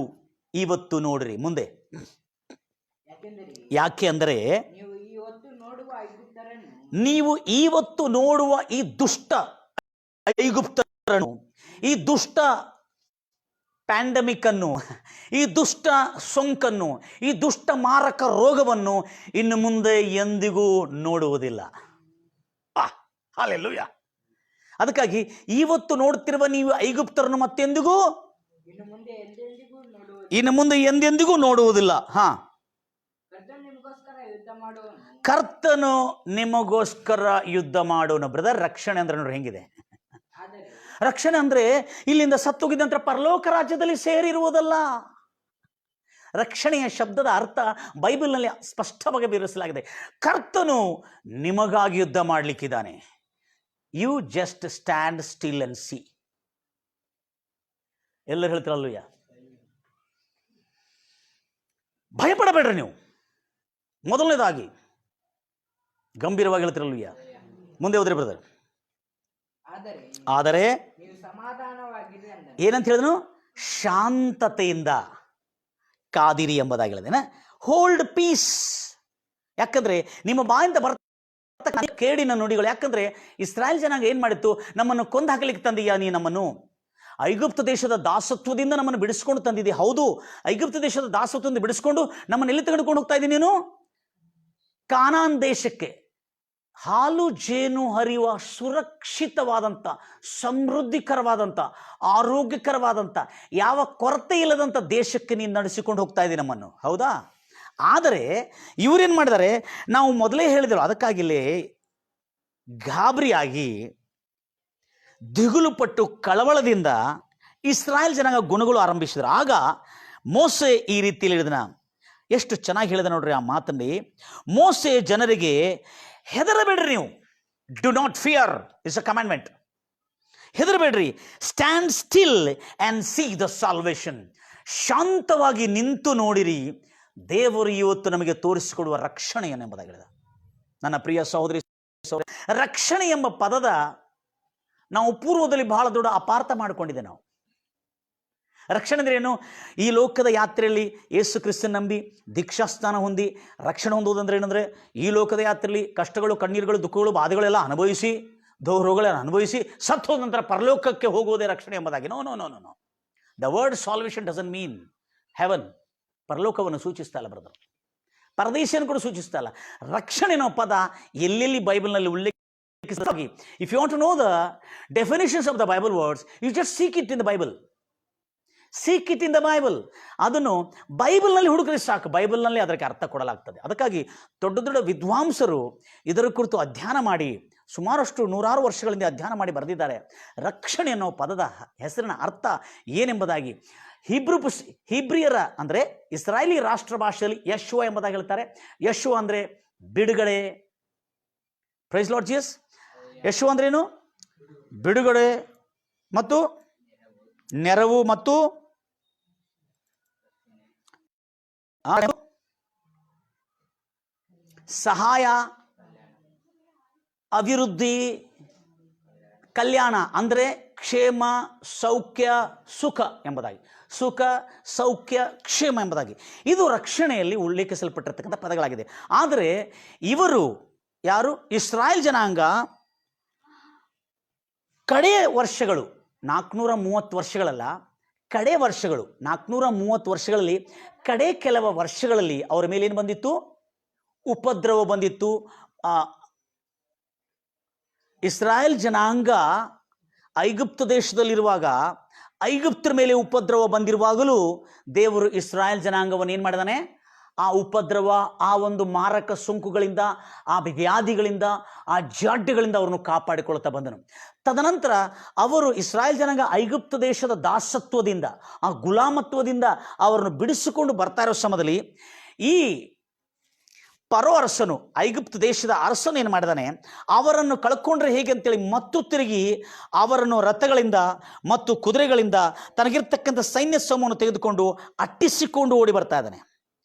ಇವತ್ತು ನೋಡ್ರಿ. ಮುಂದೆ ಯಾಕೆ ಅಂದರೆ ನೀವು ಇವತ್ತು ನೋಡುವ ಈ ದುಷ್ಟ ಐಗುಪ್ತರನ್ನು, ಈ ದುಷ್ಟ ಪ್ಯಾಂಡಮಿಕ್ ಅನ್ನು, ಈ ದುಷ್ಟ ಸೋಂಕನ್ನು, ಈ ದುಷ್ಟ ಮಾರಕ ರೋಗವನ್ನು ಇನ್ನು ಮುಂದೆ ಎಂದಿಗೂ ನೋಡುವುದಿಲ್ಲ. ಹಲ್ಲೆಲೂಯಾ. ಅದಕ್ಕಾಗಿ ಇವತ್ತು ನೋಡ್ತಿರುವ ನೀವು ಐಗುಪ್ತರನ್ನು ಮತ್ತೆಂದಿಗೂ ಇನ್ನು ಮುಂದೆ ಎಂದೆಂದಿಗೂ ನೋಡುವುದಿಲ್ಲ. ಕರ್ತನು ನಿಮಗೋಸ್ಕರ ಯುದ್ಧ ಮಾಡೋನು. ಬ್ರದರ್, ರಕ್ಷಣೆ ಅಂದ್ರೆ ನೋಡ್ರಿ ಹೆಂಗಿದೆ. ರಕ್ಷಣೆ ಅಂದ್ರೆ ಇಲ್ಲಿಂದ ಸತ್ತೋಗಿದ್ದ ನಂತರ ಪರಲೋಕ ರಾಜ್ಯದಲ್ಲಿ ಸೇರಿರುವುದಲ್ಲ. ರಕ್ಷಣೆಯ ಶಬ್ದದ ಅರ್ಥ ಬೈಬಲ್ನಲ್ಲಿ ಸ್ಪಷ್ಟವಾಗಿ ವಿವರಿಸಲಾಗಿದೆ. ಕರ್ತನು ನಿಮಗಾಗಿ ಯುದ್ಧ ಮಾಡಲಿಕ್ಕಿದ್ದಾನೆ. You just stand still and see. ಎಲ್ಲರೂ ಹೇಳ್ತಿರಲ್ಲಯ್ಯ, ಭಯಪಡಬೇಡ್ರಿ ನೀವು. ಮೊದಲನೇದಾಗಿ ಗಂಭೀರವಾಗಿ ಹೇಳ್ತಿರಲ್ಲಯ್ಯ. ಮುಂದೆ ಹೋದ್ರಿ ಬ್ರದರ್. ಆದರೆ ಏನಂತ ಹೇಳಿದನು? ಶಾಂತತೆಯಿಂದ ಕಾದಿರಿ ಎಂಬುದಾಗಿ ಹೇಳಿದೇನೆ. Hold piece. ಯಾಕಂದ್ರೆ ನಿಮ್ಮ ಬಾಯಿಂದ ಬರ್ತಕ್ಕಂಥ ಕೇಡಿನ ನುಡಿಗಳು. ಯಾಕಂದ್ರೆ ಇಸ್ರಾಯೇಲ್ ಜನಾಂಗ ಏನ್ ಮಾಡಿತ್ತು? ನಮ್ಮನ್ನು ಕೊಂದು ಹಾಕಲಿಕ್ಕೆ ತಂದೀಯ ನೀ ನಮ್ಮನ್ನು, ಐಗುಪ್ತ ದೇಶದ ದಾಸತ್ವದಿಂದ ನಮ್ಮನ್ನು ಬಿಡಿಸ್ಕೊಂಡು ತಂದಿದೆ. ಹೌದು, ಐಗುಪ್ತ ದೇಶದ ದಾಸತ್ವದಿಂದ ಬಿಡಿಸ್ಕೊಂಡು ನಮ್ಮನ್ನು ಎಲ್ಲಿ ತೆಗೆದುಕೊಂಡು ಹೋಗ್ತಾ ಇದ್ದೀನಿ ನೀನು? ಕಾನಾನ್ ದೇಶಕ್ಕೆ. ಹಾಲು ಜೇನು ಹರಿಯುವ ಸುರಕ್ಷಿತವಾದಂಥ, ಸಮೃದ್ಧಿಕರವಾದಂಥ, ಆರೋಗ್ಯಕರವಾದಂಥ, ಯಾವ ಕೊರತೆ ಇಲ್ಲದಂಥ ದೇಶಕ್ಕೆ ನೀನು ನಡೆಸಿಕೊಂಡು ಹೋಗ್ತಾ ಇದ್ದೀನಿ ನಮ್ಮನ್ನು. ಹೌದಾ? ಆದರೆ ಇವರೇನು ಮಾಡಿದ್ದಾರೆ? ನಾವು ಮೊದಲೇ ಹೇಳಿದರು, ಅದಕ್ಕಾಗಿಲೇ ಗಾಬರಿಯಾಗಿ ದಿಗುಲುಪಟ್ಟು ಕಳವಳದಿಂದ ಇಸ್ರಾಯೇಲ್ ಜನಾಂಗ ಗುಣಗಳು ಆರಂಭಿಸಿದ್ರು. ಆಗ ಮೋಸೆ ಈ ರೀತಿಯಲ್ಲಿ ಹೇಳಿದನ, ಎಷ್ಟು ಚೆನ್ನಾಗಿ ಹೇಳಿದ ನೋಡ್ರಿ ಆ ಮಾತಲ್ಲಿ. ಮೋಸೆ ಜನರಿಗೆ, ಹೆದರಬೇಡ್ರಿ, ನೀವು do not fear, it's a commandment. ಹೆದರಬೇಡ್ರಿ, stand still and see the salvation. ಶಾಂತವಾಗಿ ನಿಂತು ನೋಡಿರಿ, ದೇವರು ಇವತ್ತು ನಮಗೆ ತೋರಿಸಿಕೊಡುವ ರಕ್ಷಣೆಯನ್ನು ಎಂಬುದಾಗಿ ಹೇಳಿದ. ನನ್ನ ಪ್ರಿಯ ಸಹೋದರಿ, ರಕ್ಷಣೆ ಎಂಬ ಪದದ ನಾವು ಪೂರ್ವದಲ್ಲಿ ಬಹಳ ದೊಡ್ಡ ಅಪಾರ್ಥ ಮಾಡಿಕೊಂಡಿದ್ದೆ. ನಾವು ರಕ್ಷಣೆ ಅಂದ್ರೆ ಏನು? ಈ ಲೋಕದ ಯಾತ್ರೆಯಲ್ಲಿ ಯೇಸು ಕ್ರಿಸ್ತನ ನಂಬಿ ದೀಕ್ಷಾಸ್ನಾನ ಹೊಂದಿ ರಕ್ಷಣೆ ಹೊಂದುವುದಂದ್ರೆ ಏನಂದರೆ, ಈ ಲೋಕದ ಯಾತ್ರೆಯಲ್ಲಿ ಕಷ್ಟಗಳು, ಕಣ್ಣೀರುಗಳು, ದುಃಖಗಳು, ಬಾಧೆಗಳೆಲ್ಲ ಅನುಭವಿಸಿ, ರೋಗಗಳನ್ನು ಅನುಭವಿಸಿ ಸತ್ತು ಹೋದ ನಂತರ ಪರಲೋಕಕ್ಕೆ ಹೋಗುವುದೇ ರಕ್ಷಣೆ ಎಂಬುದಾಗಿ. No no no no no the word salvation doesn't mean heaven. ಪರಲೋಕವನ್ನು ಸೂಚಿಸ್ತಾ ಇಲ್ಲ ಬ್ರದರ್, ಪರದೇಶವನ್ನು ಕೂಡ ಸೂಚಿಸ್ತಾ ಇಲ್ಲ. ರಕ್ಷಣೆ ಅನ್ನೋ ಪದ ಎಲ್ಲೆಲ್ಲಿ ಬೈಬಲ್ನಲ್ಲಿ ಉಲ್ಲೇಖ. If you want to know the definitions of the Bible words, you just seek it in the Bible. Seek it in the Bible. ಅದನ್ನು ಬೈಬಲ್ನಲ್ಲಿ ಹುಡುಕಿದ್ರೆ ಸಾಕು, ಬೈಬಲ್ನಲ್ಲಿ ಅದಕ್ಕೆ ಅರ್ಥ ಕೊಡಲಾಗ್ತದೆ. ಅದಕ್ಕಾಗಿ ದೊಡ್ಡ ದೊಡ್ಡ ವಿದ್ವಾಂಸರು ಇದರ ಕುರಿತು ಅಧ್ಯಯನ ಮಾಡಿ, ಸುಮಾರಷ್ಟು ನೂರಾರು ವರ್ಷಗಳಿಂದ ಅಧ್ಯಯನ ಮಾಡಿ ಬರೆದಿದ್ದಾರೆ. ರಕ್ಷಣೆ ಅನ್ನೋ ಪದದ ಹೆಸರಿನ ಅರ್ಥ ಏನೆಂಬುದಾಗಿ. ಹಿಬ್ರಿಯರ ಅಂದರೆ ಇಸ್ರಾಯೇಲಿ ರಾಷ್ಟ್ರ ಭಾಷೆಯಲ್ಲಿ ಯಶುವ ಎಂಬುದಾಗಿ ಹೇಳ್ತಾರೆ. ಯಶುವ ಅಂದರೆ ಬಿಡುಗಡೆ. Price lord Jesus. ಯಶುವ ಅಂದ್ರೇನು? ಬಿಡುಗಡೆ ಮತ್ತು ನೆರವು ಮತ್ತು ಸಹಾಯ, ಅಭಿವೃದ್ಧಿ, ಕಲ್ಯಾಣ ಅಂದರೆ ಕ್ಷೇಮ, ಸೌಖ್ಯ, ಸುಖ ಎಂಬುದಾಗಿ. ಸುಖ, ಸೌಖ್ಯ, ಕ್ಷೇಮ ಎಂಬುದಾಗಿ ಇದು ರಕ್ಷಣೆಯಲ್ಲಿ ಉಲ್ಲೇಖಿಸಲ್ಪಟ್ಟಿರ್ತಕ್ಕಂಥ ಪದಗಳಾಗಿದೆ. ಆದರೆ ಇವರು ಯಾರು? ಇಸ್ರಾಯೇಲ್ ಜನಾಂಗ ಕಡೆಯ ವರ್ಷಗಳು, 430 ವರ್ಷಗಳಲ್ಲ, ಕಡೆ ವರ್ಷಗಳು, 430 ವರ್ಷಗಳಲ್ಲಿ ಕಡೆ ಕೆಲವು ವರ್ಷಗಳಲ್ಲಿ ಅವರ ಮೇಲೆ ಏನು ಬಂದಿತ್ತು? ಉಪದ್ರವ ಬಂದಿತ್ತು. ಇಸ್ರಾಯೇಲ್ ಜನಾಂಗ ಐಗುಪ್ತ ದೇಶದಲ್ಲಿರುವಾಗ, ಐಗುಪ್ತರ ಮೇಲೆ ಉಪದ್ರವ ಬಂದಿರುವಾಗಲೂ ದೇವರು ಇಸ್ರಾಯೇಲ್ ಜನಾಂಗವನ್ನು ಏನು ಮಾಡಿದಾನೆ? ಆ ಉಪದ್ರವ, ಆ ಒಂದು ಮಾರಕ ಸೋಂಕುಗಳಿಂದ, ಆ ವ್ಯಾಧಿಗಳಿಂದ, ಆ ಜಾಡ್ಯಗಳಿಂದ ಅವರನ್ನು ಕಾಪಾಡಿಕೊಳ್ತಾ ಬಂದನು. ತದನಂತರ ಅವರು ಇಸ್ರಾಯೇಲ್ ಜನಾಂಗ ಐಗುಪ್ತ ದೇಶದ ದಾಸತ್ವದಿಂದ, ಆ ಗುಲಾಮತ್ವದಿಂದ ಅವರನ್ನು ಬಿಡಿಸಿಕೊಂಡು ಬರ್ತಾ ಇರೋ ಸಮಯದಲ್ಲಿ ಈ ಪರೋ ಅರಸನು, ಐಗುಪ್ತ ದೇಶದ ಅರಸನು ಏನು ಮಾಡಿದಾನೆ? ಅವರನ್ನು ಕಳ್ಕೊಂಡ್ರೆ ಹೇಗೆ ಅಂತೇಳಿ ಮತ್ತು ತಿರುಗಿ ಅವರನ್ನು ರಥಗಳಿಂದ ಮತ್ತು ಕುದುರೆಗಳಿಂದ ತನಗಿರ್ತಕ್ಕಂಥ ಸೈನ್ಯ ಸಮೂಹವನ್ನು ತೆಗೆದುಕೊಂಡು ಅಟ್ಟಿಸಿಕೊಂಡು ಓಡಿ ಬರ್ತಾ ಇದ್ದಾನೆ.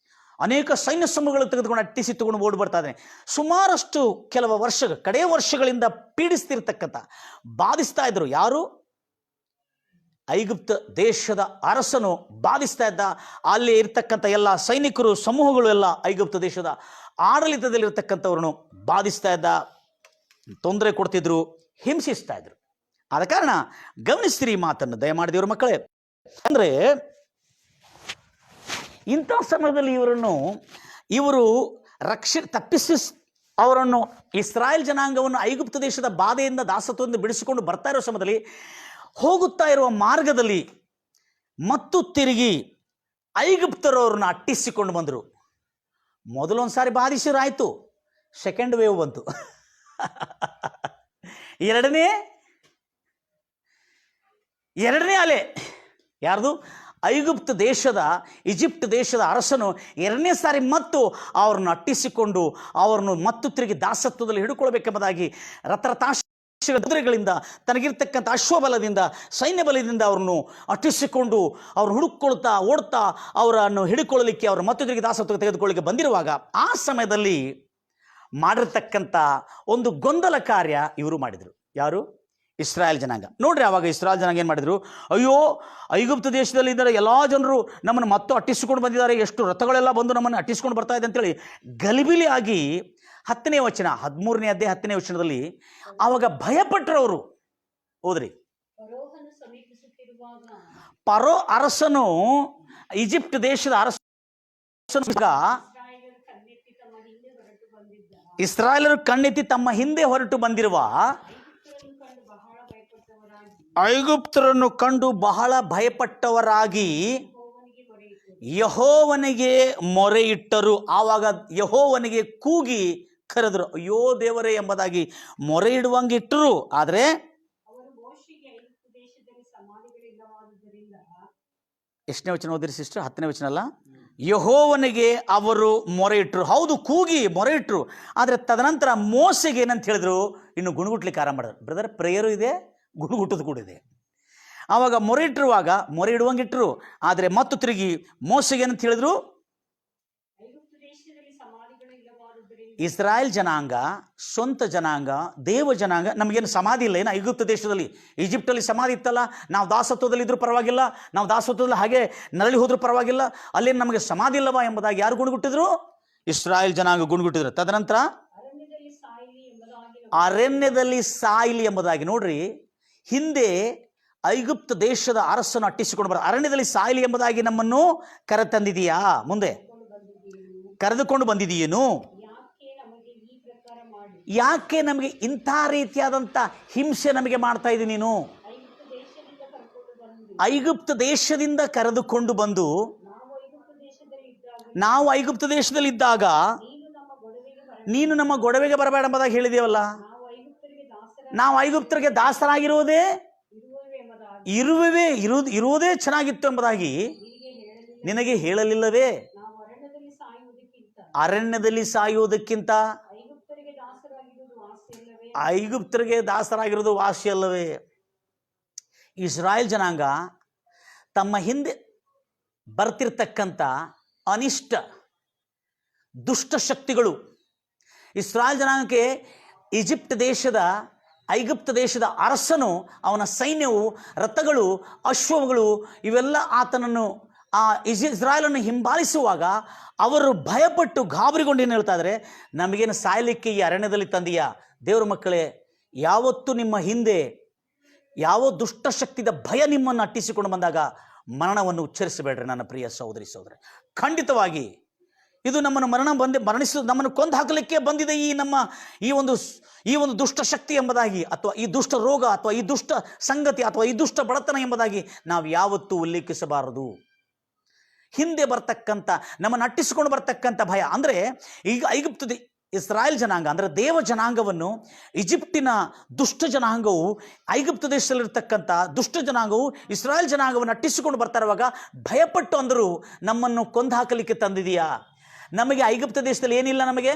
ಅನೇಕ ಸೈನ್ಯ ಸಮೂಹಗಳು ತೆಗೆದುಕೊಂಡು ಅಟ್ಟಿಸಿ ತಗೊಂಡು ಓಡಿ ಬರ್ತಾ ಇದ್ದಾನೆ. ಸುಮಾರಷ್ಟು ಕೆಲವು ವರ್ಷಗಳು, ಕಡೆಯ ವರ್ಷಗಳಿಂದ ಪೀಡಿಸ್ತಿರ್ತಕ್ಕಂಥ, ಬಾಧಿಸ್ತಾ ಇದ್ರು. ಯಾರು? ಐಗುಪ್ತ ದೇಶದ ಅರಸನು ಬಾಧಿಸ್ತಾ ಇದ್ದ. ಅಲ್ಲಿ ಇರ್ತಕ್ಕಂಥ ಎಲ್ಲ ಸೈನಿಕರು, ಸಮೂಹಗಳು ಎಲ್ಲ ಐಗುಪ್ತ ದೇಶದ ಆಡಳಿತದಲ್ಲಿರ್ತಕ್ಕಂಥವ್ರನ್ನು ಬಾಧಿಸ್ತಾ ಇದ್ದ, ತೊಂದರೆ ಕೊಡ್ತಿದ್ರು, ಹಿಂಸಿಸ್ತಾ ಇದ್ರು. ಆದ ಕಾರಣ ಗಮನಿಸ್ತೀರಿ ಈ ಮಾತನ್ನು ದಯಮಾಡಿ ದೇವರ ಮಕ್ಕಳೇ. ಅಂದರೆ ಇಂಥ ಸಮಯದಲ್ಲಿ ಇವರು ತಪ್ಪಿಸಿ ಅವರನ್ನು, ಇಸ್ರಾಯೇಲ್ ಜನಾಂಗವನ್ನು ಐಗುಪ್ತ ದೇಶದ ಬಾಧೆಯಿಂದ, ದಾಸತ್ವದಿಂದ ಬಿಡಿಸಿಕೊಂಡು ಬರ್ತಾ ಇರೋ ಸಮಯದಲ್ಲಿ ಹೋಗುತ್ತಾ ಇರುವ ಮಾರ್ಗದಲ್ಲಿ ಮತ್ತು ತಿರುಗಿ ಐಗುಪ್ತರವ್ರನ್ನ ಅಟ್ಟಿಸಿಕೊಂಡು ಬಂದರು. ಮೊದಲೊಂದು ಸಾರಿ ಬಾಧಿಸಿರಾಯ್ತು, ಸೆಕೆಂಡ್ ವೇವ್ ಬಂತು. ಎರಡನೇ ಅಲೆ ಯಾರ್ದು? ಐಗುಪ್ತ ದೇಶದ, ಈಜಿಪ್ಟ್ ದೇಶದ ಅರಸನು ಎರಡನೇ ಸಾರಿ ಮತ್ತು ಅವರನ್ನು ಅಟ್ಟಿಸಿಕೊಂಡು ಅವರನ್ನು ಮತ್ತು ತಿರುಗಿ ದಾಸತ್ವದಲ್ಲಿ ಹಿಡ್ಕೊಳ್ಬೇಕೆಂಬುದಾಗಿ ಕುದುರೆಗಳಿಂದ, ತನಗಿರ್ತಕ್ಕಂಥ ಅಶ್ವಬಲದಿಂದ, ಸೈನ್ಯ ಬಲದಿಂದ ಅವರನ್ನು ಅಟ್ಟಿಸಿಕೊಂಡು ಅವ್ರನ್ನ ಹುಡುಕೊಳ್ತಾ ಓಡ್ತಾ ಅವರನ್ನು ಹಿಡ್ಕೊಳ್ಳಲಿಕ್ಕೆ, ಅವರು ಮತ್ತು ತಿರುಗಿ ದಾಸತ್ವ ತೆಗೆದುಕೊಳ್ಳಲಿಕ್ಕೆ ಬಂದಿರುವಾಗ ಆ ಸಮಯದಲ್ಲಿ ಮಾಡಿರ್ತಕ್ಕಂಥ ಒಂದು ಗೊಂದಲ ಕಾರ್ಯ ಇವರು ಮಾಡಿದರು. ಯಾರು? ಇಸ್ರಾಯೇಲ್ ಜನಾಂಗ. ನೋಡ್ರಿ, ಆವಾಗ ಇಸ್ರಾಯೇಲ್ ಜನಾಂಗ ಏನು ಮಾಡಿದ್ರು? ಅಯ್ಯೋ, ಐಗುಪ್ತ ದೇಶದಲ್ಲಿ ಇದ್ದಾರೆ ಎಲ್ಲ ಜನರು ನಮ್ಮನ್ನು ಮತ್ತೆ ಅಟ್ಟಿಸಿಕೊಂಡು ಬಂದಿದ್ದಾರೆ, ಎಷ್ಟು ರಥಗಳೆಲ್ಲ ಬಂದು ನಮ್ಮನ್ನು ಅಟ್ಟಿಸ್ಕೊಂಡು ಬರ್ತಾ ಇದೆ ಅಂತೇಳಿ ಗಲಿಬಿಲಿ ಆಗಿ 10ನೇ ವಚನ, 13ನೇ ಅಧ್ಯಾಯ 10ನೇ ವಚನದಲ್ಲಿ ಆವಾಗ ಭಯಪಟ್ಟರವರು. ಹೋದ್ರಿ, ಫರೋಹನು ಸಮೀಪಿಸುತ್ತಿರುವಾಗ ಪರೋ ಅರಸನು ಈಜಿಪ್ಟ್ ದೇಶದ ಅರಸ ಇಸ್ರಾಯೇಲರು ಕಣ್ಣೆತ್ತಿ ತಮ್ಮ ಹಿಂದೆ ಹೊರಟು ಬಂದಿರುವ ಐಗುಪ್ತರನ್ನು ಕಂಡು ಬಹಳ ಭಯಪಟ್ಟವರಾಗಿ ಯೆಹೋವನಿಗೆ ಮೊರೆ ಇಟ್ಟರು. ಆವಾಗ ಯೆಹೋವನಿಗೆ ಕೂಗಿ ಕರೆದರು. ಅಯ್ಯೋ ದೇವರೇ ಎಂಬುದಾಗಿ ಮೊರೆ ಇಡುವಂಗೆ ಇಟ್ಟರು. ಆದರೆ ಎಷ್ಟನೇ ವಚನ ಓದಿರಿ ಸಿಸ್ಟರ್? 10ನೇ ವಚನ ಅಲ್ಲ? ಯೆಹೋವನಿಗೆ ಅವರು ಮೊರೆ ಇಟ್ಟರು. ಹೌದು, ಕೂಗಿ ಮೊರೆ ಇಟ್ಟರು. ಆದರೆ ತದನಂತರ ಮೋಸೆಗೆ ಏನಂತ ಹೇಳಿದ್ರು? ಇನ್ನು ಗುಣಗುಟ್ಲಿಕ್ಕೆ ಆರಂಭ ಮಾಡಿದ್ರು. ಬ್ರದರ್, ಪ್ರೇಯರು ಇದೆ, ಗುಣಗುಟ್ಟೋದು ಕೂಡ ಇದೆ. ಆವಾಗ ಮೊರೆ ಇಟ್ಟಿರುವಾಗ ಮೊರೆ ಇಡುವಂಗಿಟ್ಟರು. ಆದರೆ ಮತ್ತು ತಿರುಗಿ ಮೋಸೆಗೆ ಏನಂತ ಹೇಳಿದ್ರು? ಇಸ್ರಾಯೇಲ್ ಜನಾಂಗ, ಸ್ವಂತ ಜನಾಂಗ, ದೇವ ಜನಾಂಗ, ನಮಗೇನು ಸಮಾಧಿ ಇಲ್ಲ ಏನು? ಐಗುಪ್ತ ದೇಶದಲ್ಲಿ, ಈಜಿಪ್ಟಲ್ಲಿ ಸಮಾಧಿ ಇತ್ತಲ್ಲ, ನಾವು ದಾಸತ್ವದಲ್ಲಿ ಇದ್ರೂ ಪರವಾಗಿಲ್ಲ, ನಾವು ದಾಸತ್ವದಲ್ಲಿ ಹಾಗೆ ನರಳಿ ಹೋದ್ರೂ ಪರವಾಗಿಲ್ಲ, ಅಲ್ಲೇನು ನಮಗೆ ಸಮಾಧಿ ಇಲ್ಲವಾ ಎಂಬುದಾಗಿ ಯಾರು ಗುಣಗುಟ್ಟಿದ್ರು? ಇಸ್ರಾಯೇಲ್ ಜನಾಂಗ ಗುಣಗುಟ್ಟಿದ್ರು. ತದನಂತರ ಅರಣ್ಯದಲ್ಲಿ ಸಾಯಿಲಿ ಎಂಬುದಾಗಿ. ನೋಡ್ರಿ, ಹಿಂದೆ ಐಗುಪ್ತ ದೇಶದ ಅರಸನ್ನು ಅಟ್ಟಿಸಿಕೊಂಡು ಬರ ಅರಣ್ಯದಲ್ಲಿ ಸಾಯಿಲಿ ಎಂಬುದಾಗಿ ನಮ್ಮನ್ನು ಕರೆತಂದಿದೆಯಾ? ಮುಂದೆ ಕರೆದುಕೊಂಡು ಬಂದಿದೆಯೇನು? ಯಾಕೆ ನಮಗೆ ಇಂಥ ರೀತಿಯಾದಂಥ ಹಿಂಸೆ ನಮಗೆ ಮಾಡ್ತಾ ಇದ್ದೀನಿ? ನೀನು ಐಗುಪ್ತ ದೇಶದಿಂದ ಕರೆದುಕೊಂಡು ಬಂದು ನಾವು ಐಗುಪ್ತ ದೇಶದಲ್ಲಿದ್ದಾಗ ನೀನು ನಮ್ಮ ಗೊಡವೆಗೆ ಬರಬೇಡ ಎಂಬುದಾಗಿ ಹೇಳಿದೇವಲ್ಲ. ನಾವು ಐಗುಪ್ತರಿಗೆ ದಾಸರಾಗಿರುವುದೇ ಇರುವುದೇ ಚೆನ್ನಾಗಿತ್ತು ಎಂಬುದಾಗಿ ನಿನಗೆ ಹೇಳಲಿಲ್ಲವೇ? ಅರಣ್ಯದಲ್ಲಿ ಸಾಯುವುದಕ್ಕಿಂತ ಐಗುಪ್ತರಿಗೆ ದಾಸರಾಗಿರುವುದು ವಾಸಿ ಅಲ್ಲವೇ? ಇಸ್ರಾಯೇಲ್ ಜನಾಂಗ ತಮ್ಮ ಹಿಂದೆ ಬರ್ತಿರ್ತಕ್ಕಂಥ ಅನಿಷ್ಟ ದುಷ್ಟ ಶಕ್ತಿಗಳು, ಇಸ್ರಾಯೇಲ್ ಜನಾಂಗಕ್ಕೆ ಈಜಿಪ್ಟ್ ದೇಶದ, ಐಗುಪ್ತ ದೇಶದ ಅರಸನು, ಅವನ ಸೈನ್ಯವು, ರಥಗಳು, ಅಶ್ವಗಳು ಇವೆಲ್ಲ ಆತನನ್ನು ಇಸ್ರಾಯೇಲನ್ನು ಹಿಂಬಾಲಿಸುವಾಗ ಅವರು ಭಯಪಟ್ಟು ಗಾಬರಿಗೊಂಡು ಏನು ಹೇಳ್ತಾ ಇದ್ದಾರೆ? ನಮಗೇನು ಸಾಯಲಿಕ್ಕೆ ಈ ಅರಣ್ಯದಲ್ಲಿ ತಂದೀಯಾ? ದೇವರ ಮಕ್ಕಳೇ, ಯಾವತ್ತು ನಿಮ್ಮ ಹಿಂದೆ ಯಾವ ದುಷ್ಟಶಕ್ತಿದ ಭಯ ನಿಮ್ಮನ್ನು ಅಟ್ಟಿಸಿಕೊಂಡು ಬಂದಾಗ ಮರಣವನ್ನು ಉಚ್ಚರಿಸಬೇಡ್ರಿ ನನ್ನ ಪ್ರಿಯ ಸಹೋದರಿ ಸಹೋದರಿ. ಖಂಡಿತವಾಗಿ ಇದು ನಮ್ಮನ್ನು ನಮ್ಮನ್ನು ಕೊಂದು ಹಾಕಲಿಕ್ಕೆ ಬಂದಿದೆ ಈ ಒಂದು ದುಷ್ಟ ಶಕ್ತಿ ಎಂಬುದಾಗಿ, ಅಥವಾ ಈ ದುಷ್ಟ ರೋಗ, ಅಥವಾ ಈ ದುಷ್ಟ ಸಂಗತಿ, ಅಥವಾ ಈ ದುಷ್ಟ ಬಡತನ ಎಂಬುದಾಗಿ ನಾವು ಯಾವತ್ತೂ ಉಲ್ಲೇಖಿಸಬಾರದು. ಹಿಂದೆ ಬರ್ತಕ್ಕಂಥ, ನಮ್ಮನ್ನು ಅಟ್ಟಿಸಿಕೊಂಡು ಬರ್ತಕ್ಕಂಥ ಭಯ ಅಂದರೆ, ಈಗ ಐಗುಪ್ತ ಇಸ್ರಾಯೇಲ್ ಜನಾಂಗ ಅಂದರೆ ದೇವ ಜನಾಂಗವನ್ನು ಈಜಿಪ್ಟಿನ ದುಷ್ಟ ಜನಾಂಗವು, ಐಗುಪ್ತ ದೇಶದಲ್ಲಿರ್ತಕ್ಕಂಥ ದುಷ್ಟ ಜನಾಂಗವು ಇಸ್ರಾಯೇಲ್ ಜನಾಂಗವನ್ನು ಅಟ್ಟಿಸಿಕೊಂಡು ಬರ್ತಾ ಇರುವಾಗ ಭಯಪಟ್ಟು ಅಂದರು, ನಮ್ಮನ್ನು ಕೊಂದು ಹಾಕಲಿಕ್ಕೆ ತಂದಿದೆಯಾ? ನಮಗೆ ಐಗುಪ್ತ ದೇಶದಲ್ಲಿ ಏನಿಲ್ಲ, ನಮಗೆ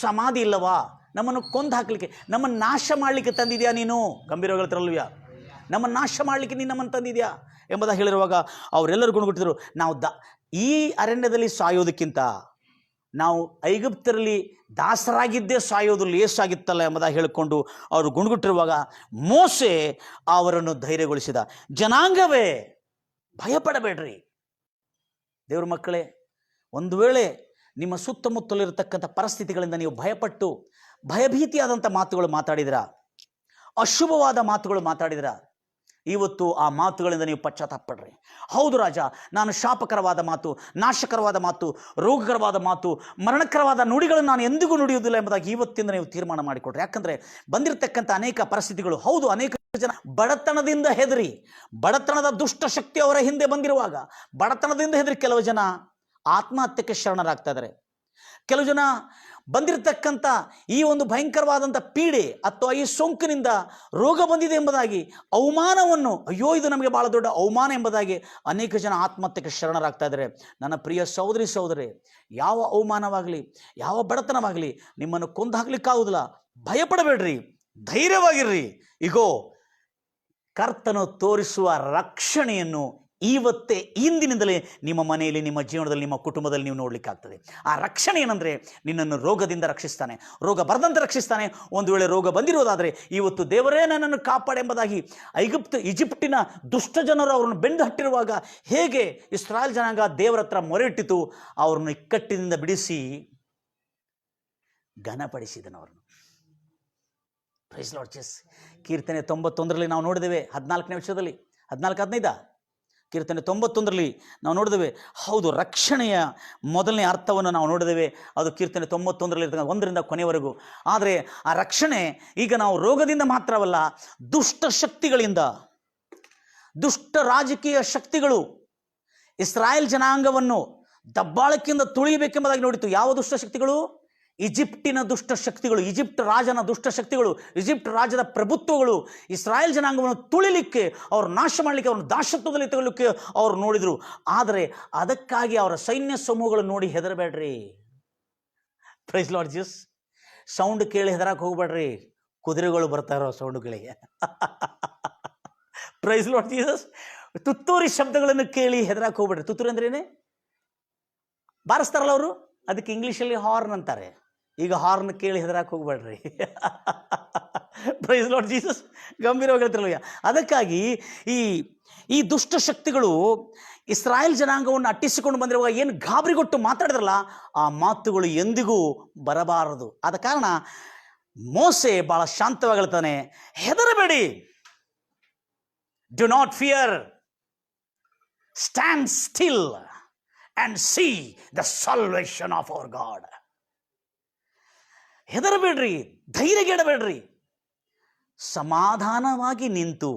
ಸಮಾಧಿ ಇಲ್ಲವಾ? ನಮ್ಮನ್ನು ಕೊಂದು ಹಾಕಲಿಕ್ಕೆ, ನಮ್ಮನ್ನು ನಾಶ ಮಾಡಲಿಕ್ಕೆ ತಂದಿದೆಯಾ ನೀನು? ಗಂಭೀರವಾಗಿ ಹೇಳ್ತಾರಲ್ವ್ಯಾ, ನಮ್ಮನ್ನು ನಾಶ ಮಾಡಲಿಕ್ಕೆ ನೀನು ನಮ್ಮನ್ನು ತಂದಿದೆಯಾ ಎಂಬುದಾಗಿ ಹೇಳಿರುವಾಗ ಅವರೆಲ್ಲರೂ ಗುಣಗುಟ್ಟಿದ್ರು. ನಾವು ಈ ಅರಣ್ಯದಲ್ಲಿ ಸಾಯೋದಕ್ಕಿಂತ ನಾವು ಐಗುಪ್ತರಲ್ಲಿ ದಾಸರಾಗಿದ್ದೇ ಸಾಯೋದು ಲೇಸಾಗಿತ್ತಲ್ಲ ಎಂಬುದಾಗಿ ಹೇಳಿಕೊಂಡು ಅವರು ಗುಣಗುಟ್ಟಿರುವಾಗ ಮೋಸೆ ಅವರನ್ನು ಧೈರ್ಯಗೊಳಿಸಿದ. ಜನಾಂಗವೇ, ಭಯಪಡಬೇಡ್ರಿ. ದೇವ್ರ ಮಕ್ಕಳೇ, ಒಂದು ವೇಳೆ ನಿಮ್ಮ ಸುತ್ತಮುತ್ತಲಿರತಕ್ಕಂಥ ಪರಿಸ್ಥಿತಿಗಳಿಂದ ನೀವು ಭಯಪಟ್ಟು ಭಯಭೀತಿಯಾದಂಥ ಮಾತುಗಳು ಮಾತಾಡಿದಿರ, ಅಶುಭವಾದ ಮಾತುಗಳು ಮಾತಾಡಿದಿರ, ಇವತ್ತು ಆ ಮಾತುಗಳಿಂದ ನೀವು ಪಶ್ಚಾತ್ತಾಪಡ್ರಿ. ಹೌದು ರಾಜ, ನಾನು ಶಾಪಕರವಾದ ಮಾತು, ನಾಶಕರವಾದ ಮಾತು, ರೋಗಕರವಾದ ಮಾತು, ಮರಣಕರವಾದ ನುಡಿಗಳನ್ನು ನಾನು ಎಂದಿಗೂ ನುಡಿಯುವುದಿಲ್ಲ ಎಂಬುದಾಗಿ ಇವತ್ತಿಂದ ನೀವು ತೀರ್ಮಾನ ಮಾಡಿಕೊಡ್ರಿ. ಯಾಕಂದರೆ ಬಂದಿರತಕ್ಕಂಥ ಅನೇಕ ಪರಿಸ್ಥಿತಿಗಳು, ಹೌದು, ಅನೇಕ ಜನ ಬಡತನದಿಂದ ಹೆದರಿ, ಬಡತನದ ದುಷ್ಟ ಶಕ್ತಿ ಅವರ ಹಿಂದೆ ಬಂದಿರುವಾಗ ಬಡತನದಿಂದ ಹೆದರಿ ಕೆಲವು ಜನ ಆತ್ಮಹತ್ಯೆಗೆ ಶರಣರಾಗ್ತಾ ಇದ್ದಾರೆ. ಕೆಲವು ಜನ ಬಂದಿರತಕ್ಕಂಥ ಈ ಒಂದು ಭಯಂಕರವಾದಂಥ ಪೀಡೆ ಅಥವಾ ಈ ಸೋಂಕಿನಿಂದ ರೋಗ ಬಂದಿದೆ ಎಂಬುದಾಗಿ ಅವಮಾನವನ್ನು, ಅಯ್ಯೋ ಇದು ನಮಗೆ ಬಹಳ ದೊಡ್ಡ ಅವಮಾನ ಎಂಬುದಾಗಿ ಅನೇಕ ಜನ ಆತ್ಮಹತ್ಯೆಗೆ ಶರಣರಾಗ್ತಾ ಇದ್ದಾರೆ. ನನ್ನ ಪ್ರಿಯ ಸಹೋದರಿ ಸಹೋದರಿ, ಯಾವ ಅವಮಾನವಾಗಲಿ, ಯಾವ ಬಡತನವಾಗಲಿ ನಿಮ್ಮನ್ನು ಕೊಂದು ಹಾಕ್ಲಿಕ್ಕಾಗುವುದಿಲ್ಲ. ಭಯಪಡಬೇಡ್ರಿ, ಧೈರ್ಯವಾಗಿರ್ರಿ. ಈಗೋ ಕರ್ತನು ತೋರಿಸುವ ರಕ್ಷಣೆಯನ್ನು ಇವತ್ತೇ, ಇಂದಿನಿಂದಲೇ ನಿಮ್ಮ ಮನೆಯಲ್ಲಿ, ನಿಮ್ಮ ಜೀವನದಲ್ಲಿ, ನಿಮ್ಮ ಕುಟುಂಬದಲ್ಲಿ ನೀವು ನೋಡಲಿಕ್ಕಾಗ್ತದೆ. ಆ ರಕ್ಷಣೆ ಏನಂದರೆ, ನಿನ್ನನ್ನು ರೋಗದಿಂದ ರಕ್ಷಿಸ್ತಾನೆ, ರೋಗ ಬರದಂತೆ ರಕ್ಷಿಸ್ತಾನೆ. ಒಂದು ವೇಳೆ ರೋಗ ಬಂದಿರೋದಾದರೆ ಇವತ್ತು ದೇವರೇ ನನ್ನನ್ನು ಕಾಪಾಡೆಂಬುದಾಗಿ ಈಜಿಪ್ಟಿನ ದುಷ್ಟ ಜನರು ಅವರನ್ನು ಬೆಂದು ಹಟ್ಟಿರುವಾಗ ಹೇಗೆ ಇಸ್ರಾಯೇಲ್ ಜನಾಂಗ ದೇವರ ಹತ್ರ ಮೊರೆ ಇಟ್ಟಿತು, ಅವರನ್ನು ಇಕ್ಕಟ್ಟಿನಿಂದ ಬಿಡಿಸಿ ಘನಪಡಿಸಿದನವರನ್ನು. Price lord. ಕೀರ್ತನೆ 91ರಲ್ಲಿ ನಾವು ನೋಡಿದ್ದೇವೆ, 14ನೇ ವರ್ಷದಲ್ಲಿ 14-15 ಕೀರ್ತನೆ 91ರಲ್ಲಿ ನಾವು ನೋಡಿದ್ದೇವೆ. ಹೌದು, ರಕ್ಷಣೆಯ ಮೊದಲನೇ ಅರ್ಥವನ್ನು ನಾವು ನೋಡಿದ್ದೇವೆ. ಅದು ಕೀರ್ತನೆ 91ರಲ್ಲಿ 1ರಿಂದ ಕೊನೆಯವರೆಗೂ. ಆದರೆ ಆ ರಕ್ಷಣೆ ಈಗ ನಾವು ರೋಗದಿಂದ ಮಾತ್ರವಲ್ಲ, ದುಷ್ಟ ಶಕ್ತಿಗಳಿಂದ, ದುಷ್ಟ ರಾಜಕೀಯ ಶಕ್ತಿಗಳು ಇಸ್ರಾಯೇಲ್ ಜನಾಂಗವನ್ನು ದಬ್ಬಾಳಕೆಯಿಂದ ತುಳಿಯಬೇಕೆಂಬುದಾಗಿ ನೋಡಿತು. ಯಾವ ದುಷ್ಟ ಶಕ್ತಿಗಳು? ಈಜಿಪ್ಟಿನ ದುಷ್ಟ ಶಕ್ತಿಗಳು, ಈಜಿಪ್ಟ್ ರಾಜನ ದುಷ್ಟ ಶಕ್ತಿಗಳು, ಈಜಿಪ್ಟ್ ರಾಜ್ಯದ ಪ್ರಭುತ್ವಗಳು ಇಸ್ರಾಯೇಲ್ ಜನಾಂಗವನ್ನು ತುಳಿಲಿಕ್ಕೆ, ಅವರು ನಾಶ ಮಾಡಲಿಕ್ಕೆ, ಅವ್ರನ್ನ ದಾಸತ್ವದಲ್ಲಿ ತಗೊಳ್ಳಿಕ್ಕೆ ಅವರು ನೋಡಿದರು. ಆದರೆ ಅದಕ್ಕಾಗಿ ಅವರ ಸೈನ್ಯ ಸಮೂಹಗಳು ನೋಡಿ ಹೆದರಬೇಡ್ರಿ. Praise lord Jesus. ಸೌಂಡ್ ಕೇಳಿ ಹೆದರಕ್ಕೆ ಹೋಗ್ಬೇಡ್ರಿ, ಕುದುರೆಗಳು ಬರ್ತಾ ಇರೋ ಸೌಂಡ್ಗಳಿಗೆ. Price lord Jesus. ತುತ್ತೂರಿ ಶಬ್ದಗಳನ್ನು ಕೇಳಿ ಹೆದರಕ್ಕೆ ಹೋಗ್ಬೇಡ್ರಿ. ತುತ್ತೂರಿ ಅಂದ್ರೆ ಏನೇ? ಬಾರಿಸ್ತಾರಲ್ಲ ಅವರು, ಅದಕ್ಕೆ ಇಂಗ್ಲೀಷಲ್ಲಿ ಹಾರ್ನ್ ಅಂತಾರೆ. ಈಗ ಹಾರ್ನ್ ಕೇಳಿ ಹೆದರಕ್ಕೆ ಹೋಗ್ಬೇಡ್ರಿ. Praise lord Jesus. ಗಂಭೀರವಾಗಿ ಹೇಳ್ತಿರಲ್ಲ. ಅದಕ್ಕಾಗಿ ಈ ದುಷ್ಟ ಶಕ್ತಿಗಳು ಇಸ್ರಾಯೇಲ್ ಜನಾಂಗವನ್ನು ಅಟ್ಟಿಸಿಕೊಂಡು ಬಂದಿರುವಾಗ ಏನು ಗಾಬರಿಗೊಟ್ಟು ಮಾತಾಡಿದ್ರಲ್ಲ, ಆ ಮಾತುಗಳು ಎಂದಿಗೂ ಬರಬಾರದು. ಆದ ಕಾರಣ ಮೋಸೆ ಬಹಳ ಶಾಂತವಾಗಿ ಹೇಳ್ತಾನೆ, ಹೆದರಬೇಡಿ. Do not fear, stand still and see the salvation of our God. ಹೆದರಬೇಡ್ರಿ, ಧೈರ್ಯಗೆಡಬೇಡ್ರಿ, ಸಮಾಧಾನವಾಗಿ ನಿಂತು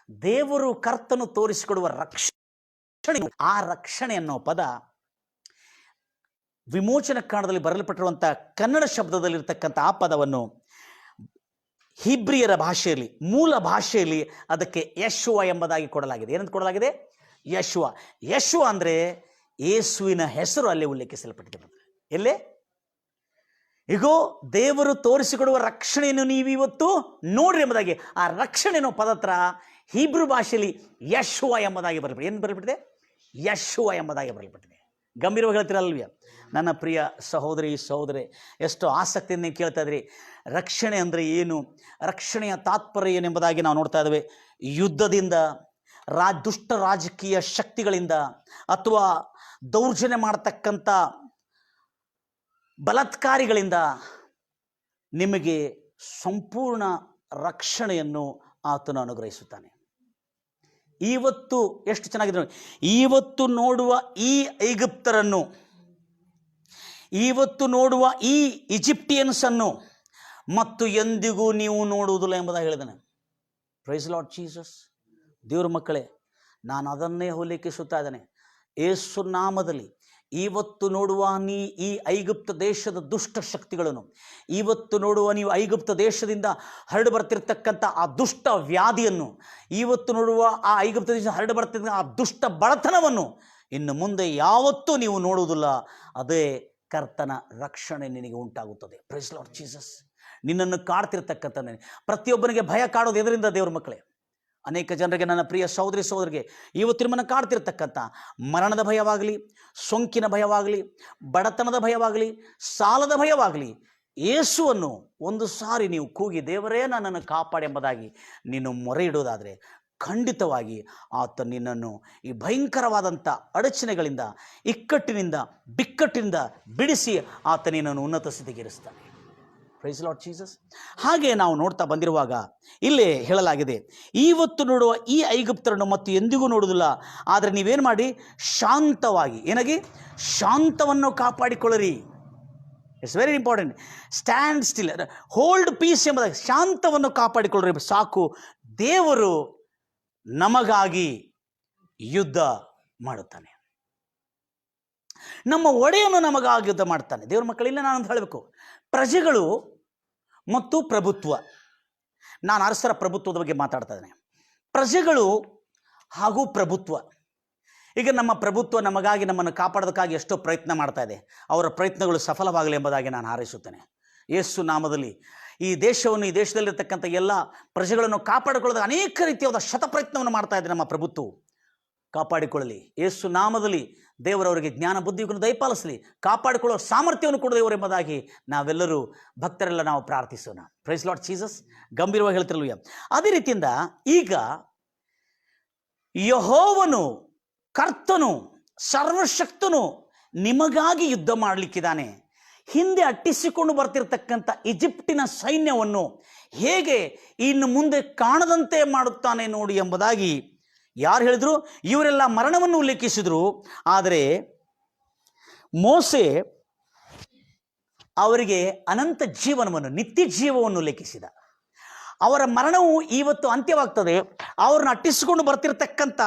ದೇವರು ಕರ್ತನು ತೋರಿಸಿಕೊಡುವ ರಕ್ಷಣೆ. ಆ ರಕ್ಷಣೆ ಅನ್ನೋ ಪದ ವಿಮೋಚನ ಕಾಂಡದಲ್ಲಿ ಬರೆಯಲ್ಪಟ್ಟಿರುವಂತಹ ಕನ್ನಡ ಶಬ್ದದಲ್ಲಿರ್ತಕ್ಕಂಥ ಆ ಪದವನ್ನು ಹಿಬ್ರಿಯರ ಭಾಷೆಯಲ್ಲಿ, ಮೂಲ ಭಾಷೆಯಲ್ಲಿ ಅದಕ್ಕೆ ಯೆಶುವ ಎಂಬುದಾಗಿ ಕೊಡಲಾಗಿದೆ. ಏನಂತ ಕೊಡಲಾಗಿದೆ? ಯೆಶುವ. ಯೆಶುವ ಅಂದರೆ ಯೇಸುವಿನ ಹೆಸರು ಅಲ್ಲಿ ಉಲ್ಲೇಖಿಸಲ್ಪಟ್ಟಿದೆ. ಎಲ್ಲೇ? ಈಗೋ ದೇವರು ತೋರಿಸಿಕೊಡುವ ರಕ್ಷಣೆಯನ್ನು ನೀವಿವತ್ತು ನೋಡ್ರಿ ಎಂಬುದಾಗಿ ಆ ರಕ್ಷಣೆ ಅನ್ನೋ ಪದತ್ರ ಹೀಬ್ರು ಭಾಷೆಯಲ್ಲಿ ಯೆಶುವ ಎಂಬುದಾಗಿ ಬರಲ್ಪಟ್ಟಿದೆ. ಏನು ಬರಲ್ಪಟ್ಟಿದೆ? ಯೆಶುವ ಎಂಬುದಾಗಿ ಬರಲ್ಪಟ್ಟಿದೆ. ಗಂಭೀರವಾಗಿ ಹೇಳ್ತೀರಲ್ವೇ ನನ್ನ ಪ್ರಿಯ ಸಹೋದರಿ ಸಹೋದರಿ? ಎಷ್ಟು ಆಸಕ್ತಿಯಿಂದ ನೀವು ಕೇಳ್ತಾ ಇದ್ರಿ. ರಕ್ಷಣೆ ಅಂದರೆ ಏನು, ರಕ್ಷಣೆಯ ತಾತ್ಪರ್ಯ ಏನೆಂಬುದಾಗಿ ನಾವು ನೋಡ್ತಾ ಇದ್ದೇವೆ. ಯುದ್ಧದಿಂದ, ದುಷ್ಟ ರಾಜಕೀಯ ಶಕ್ತಿಗಳಿಂದ, ಅಥವಾ ದೌರ್ಜನ್ಯ ಮಾಡತಕ್ಕಂಥ ಬಲಾತ್ಕಾರಿಗಳಿಂದ ನಿಮಗೆ ಸಂಪೂರ್ಣ ರಕ್ಷಣೆಯನ್ನು ಆತನು ಅನುಗ್ರಹಿಸುತ್ತಾನೆ. ಇವತ್ತು ಎಷ್ಟು ಚೆನ್ನಾಗಿದೆ ನೋಡಿ. ಇವತ್ತು ನೋಡುವ ಈ ಐಗುಪ್ತರನ್ನು, ಇವತ್ತು ನೋಡುವ ಈ ಈಜಿಪ್ಟಿಯನ್ಸ್ ಅನ್ನು ಮತ್ತು ಎಂದಿಗೂ ನೀವು ನೋಡುವುದಿಲ್ಲ ಎಂಬುದಾಗಿ ಹೇಳಿದ್ದಾನೆ. Praise lord Jesus. ದೇವ್ರ ಮಕ್ಕಳೇ, ನಾನು ಅದನ್ನೇ ಉಲ್ಲೇಖಿಸುತ್ತಾ ಇದ್ದೇನೆ. ಯೇಸು ನಾಮದಲ್ಲಿ ಇವತ್ತು ನೋಡುವ ಈ ಐಗುಪ್ತ ದೇಶದ ದುಷ್ಟ ಶಕ್ತಿಗಳನ್ನು, ಇವತ್ತು ನೋಡುವ ನೀವು ಐಗುಪ್ತ ದೇಶದಿಂದ ಹರಡು ಬರ್ತಿರ್ತಕ್ಕಂಥ ಆ ದುಷ್ಟ ವ್ಯಾಧಿಯನ್ನು, ಇವತ್ತು ನೋಡುವ ಆ ಐಗುಪ್ತ ದೇಶದಿಂದ ಹರಡು ಬರ್ತಿರ್ತಕ್ಕಂಥ ಆ ದುಷ್ಟ ಬಡತನವನ್ನು ಇನ್ನು ಮುಂದೆ ಯಾವತ್ತೂ ನೀವು ನೋಡುವುದಿಲ್ಲ. ಅದೇ ಕರ್ತನ ರಕ್ಷಣೆ ನಿನಗೆ ಉಂಟಾಗುತ್ತದೆ. Praise lord Jesus. ನಿನ್ನನ್ನು ಕಾಡ್ತಿರ್ತಕ್ಕಂಥ ಪ್ರತಿಯೊಬ್ಬನಿಗೆ ಭಯ ಕಾಡೋದು ಎದರಿಂದ? ದೇವ್ರ ಮಕ್ಕಳೇ, ಅನೇಕ ಜನರಿಗೆ, ನನ್ನ ಪ್ರಿಯ ಸಹೋದರಿ ಸಹೋದರಿಗೆ, ಇವತ್ತು ನಿಮ್ಮನ್ನು ಕಾಡ್ತಿರ್ತಕ್ಕಂಥ ಮರಣದ ಭಯವಾಗಲಿ, ಸೋಂಕಿನ ಭಯವಾಗಲಿ, ಬಡತನದ ಭಯವಾಗಲಿ, ಸಾಲದ ಭಯವಾಗಲಿ, ಯೇಸುವನ್ನು ಒಂದು ಸಾರಿ ನೀವು ಕೂಗಿ ದೇವರೇ ನನ್ನನ್ನು ಕಾಪಾಡಿ ಎಂಬುದಾಗಿ ನೀನು ಮೊರೆ ಇಡೋದಾದರೆ ಖಂಡಿತವಾಗಿ ಆತ ನಿನ್ನನ್ನು ಈ ಭಯಂಕರವಾದಂಥ ಅಡಚಣೆಗಳಿಂದ, ಇಕ್ಕಟ್ಟಿನಿಂದ, ಬಿಕ್ಕಟ್ಟಿನಿಂದ ಬಿಡಿಸಿ ಆತ ನಿನ್ನನ್ನು ಉನ್ನತ ಸ್ಥಿತಿಗೇರಿಸ್ತಾನೆ. Price lord Jesus. ಹಾಗೆ ನಾವು ನೋಡ್ತಾ ಬಂದಿರುವಾಗ ಇಲ್ಲೇ ಹೇಳಲಾಗಿದೆ, ಇವತ್ತು ನೋಡುವ ಈ ಐಗುಪ್ತರನ್ನು ಮತ್ತು ಎಂದಿಗೂ ನೋಡುವುದಿಲ್ಲ. ಆದರೆ ನೀವೇನು ಮಾಡಿ, ಶಾಂತವಾಗಿ, ಏನಾಗಿ ಶಾಂತವನ್ನು ಕಾಪಾಡಿಕೊಳ್ಳಿರಿ. It's very important. Stand still, hold peace ಎಂಬುದಾಗಿ ಶಾಂತವನ್ನು ಕಾಪಾಡಿಕೊಳ್ಳಿರಿ. ಸಾಕು, ದೇವರು ನಮಗಾಗಿ ಯುದ್ಧ ಮಾಡುತ್ತಾನೆ. ನಮ್ಮ ಒಡೆಯನು ನಮಗಾಗಿ ಯುದ್ಧ ಮಾಡ್ತಾನೆ. ದೇವ್ರ ಮಕ್ಕಳಿಲ್ಲ, ನಾನಂತ ಹೇಳಬೇಕು, ಪ್ರಜೆಗಳು ಮತ್ತು ಪ್ರಭುತ್ವ. ನಾನು ಅರಸರ ಪ್ರಭುತ್ವದ ಬಗ್ಗೆ ಮಾತಾಡ್ತಾ ಇದ್ದೇನೆ. ಪ್ರಜೆಗಳು ಹಾಗೂ ಪ್ರಭುತ್ವ. ಈಗ ನಮ್ಮ ಪ್ರಭುತ್ವ ನಮಗಾಗಿ, ನಮ್ಮನ್ನು ಕಾಪಾಡೋದಕ್ಕಾಗಿ ಎಷ್ಟೋ ಪ್ರಯತ್ನ ಮಾಡ್ತಾ ಇದೆ. ಅವರ ಪ್ರಯತ್ನಗಳು ಸಫಲವಾಗಲಿ ಎಂಬುದಾಗಿ ನಾನು ಹಾರೈಸುತ್ತೇನೆ. ಯೇಸು ನಾಮದಲ್ಲಿ ಈ ದೇಶವನ್ನು, ಈ ದೇಶದಲ್ಲಿರ್ತಕ್ಕಂಥ ಎಲ್ಲ ಪ್ರಜೆಗಳನ್ನು ಕಾಪಾಡಿಕೊಳ್ಳೋದಕ್ಕೆ ಅನೇಕ ರೀತಿಯಾದ ಶತಪ್ರಯತ್ನವನ್ನು ಮಾಡ್ತಾ ಇದೆ ನಮ್ಮ ಪ್ರಭುತ್ವ. ಕಾಪಾಡಿಕೊಳ್ಳಲಿ. ಯೇಸು ನಾಮದಲ್ಲಿ ದೇವರವರಿಗೆ ಜ್ಞಾನ ಬುದ್ಧಿಯನ್ನು ದಯಪಾಲಿಸಲಿ, ಕಾಪಾಡಿಕೊಳ್ಳುವ ಸಾಮರ್ಥ್ಯವನ್ನು ಕೊಡು ದೇವರು ಎಂಬುದಾಗಿ ನಾವೆಲ್ಲರೂ ಭಕ್ತರೆಲ್ಲ ನಾವು ಪ್ರಾರ್ಥಿಸೋಣ. Praise lord Jesus. ಗಂಭೀರವಾಗಿ ಹೇಳ್ತಿರಲ್ವ. ಅದೇ ರೀತಿಯಿಂದ ಈಗ ಯೆಹೋವನು, ಕರ್ತನು, ಸರ್ವಶಕ್ತನು ನಿಮಗಾಗಿ ಯುದ್ಧ ಮಾಡಲಿಕ್ಕಿದ್ದಾನೆ. ಹಿಂದೆ ಅಟ್ಟಿಸಿಕೊಂಡು ಬರ್ತಿರ್ತಕ್ಕಂಥ ಈಜಿಪ್ಟಿನ ಸೈನ್ಯವನ್ನು ಹೇಗೆ ಇನ್ನು ಮುಂದೆ ಕಾಣದಂತೆ ಮಾಡುತ್ತಾನೆ ನೋಡಿ ಎಂಬುದಾಗಿ ಯಾರು ಹೇಳಿದ್ರು? ಇವರೆಲ್ಲ ಮರಣವನ್ನು ಉಲ್ಲೇಖಿಸಿದ್ರು. ಆದರೆ ಮೋಸೆ ಅವರಿಗೆ ಅನಂತ ಜೀವನವನ್ನು, ನಿತ್ಯ ಜೀವವನ್ನು ಉಲ್ಲೇಖಿಸಿದ. ಅವರ ಮರಣವು ಇವತ್ತು ಅಂತ್ಯವಾಗ್ತದೆ. ಅವ್ರನ್ನ ಅಟ್ಟಿಸಿಕೊಂಡು ಬರ್ತಿರ್ತಕ್ಕಂಥ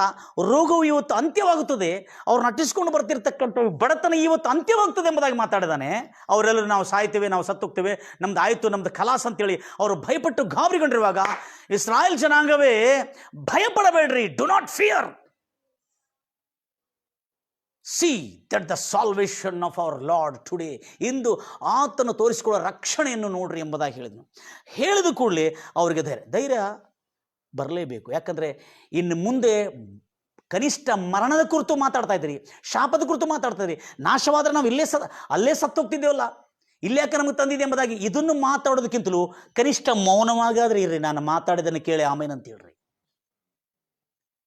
ರೋಗವು ಇವತ್ತು ಅಂತ್ಯವಾಗುತ್ತದೆ. ಅವ್ರನ್ನ ಅಟ್ಟಿಸಿಕೊಂಡು ಬರ್ತಿರ್ತಕ್ಕಂಥ ಬಡತನ ಇವತ್ತು ಅಂತ್ಯವಾಗ್ತದೆ ಎಂಬುದಾಗಿ ಮಾತಾಡಿದಾನೆ. ಅವರೆಲ್ಲರೂ ನಾವು ಸಾಯ್ತೇವೆ, ನಾವು ಸತ್ತೋಗ್ತೇವೆ, ನಮ್ದು ಆಯಿತು, ನಮ್ದು ಖಲಾಸ್ ಅಂತೇಳಿ ಅವರು ಭಯಪಟ್ಟು ಗಾಬರಿಗೊಂಡಿರುವಾಗ ಇಸ್ರಾಯೇಲ್ ಜನಾಂಗವೇ ಭಯಪಡಬೇಡ್ರಿ, do not fear, see that the salvation of our lord today, ಇಂದು ಆತನು ತೋರಿಸಿಕೊಳ್ಳೋ ರಕ್ಷಣೆಯನ್ನು ನೋಡ್ರಿ ಎಂಬುದಾಗಿ ಹೇಳಿದನು. ಹೇಳಿದ ಕೂಡಲೇ ಅವರಿಗೆ ಧೈರ್ಯ ಬರಲೇಬೇಕು. ಯಾಕಂದರೆ ಇನ್ನು ಮುಂದೆ ಕನಿಷ್ಠ ಮರಣದ ಕುರಿತು ಮಾತಾಡ್ತಾ ಇದ್ದೀರಿ, ಶಾಪದ ಕುರಿತು ಮಾತಾಡ್ತಾ ಇದ್ದೀರಿ. ನಾಶವಾದರೆ ನಾವು ಅಲ್ಲೇ ಸತ್ತೋಗ್ತಿದ್ದೇವಲ್ಲ, ಇಲ್ಲೇ ಯಾಕೆ ನಮಗೆ ತಂದಿದೆ ಎಂಬುದಾಗಿ ಇದನ್ನು ಮಾತಾಡೋದಕ್ಕಿಂತಲೂ ಕನಿಷ್ಠ ಮೌನವಾಗಾದ್ರೆ ಇರ್ರಿ, ನಾನು ಮಾತಾಡಿದ್ದನ್ನು ಕೇಳಿ ಆಮೇಲೆ ಅಂತ ಹೇಳ್ರಿ.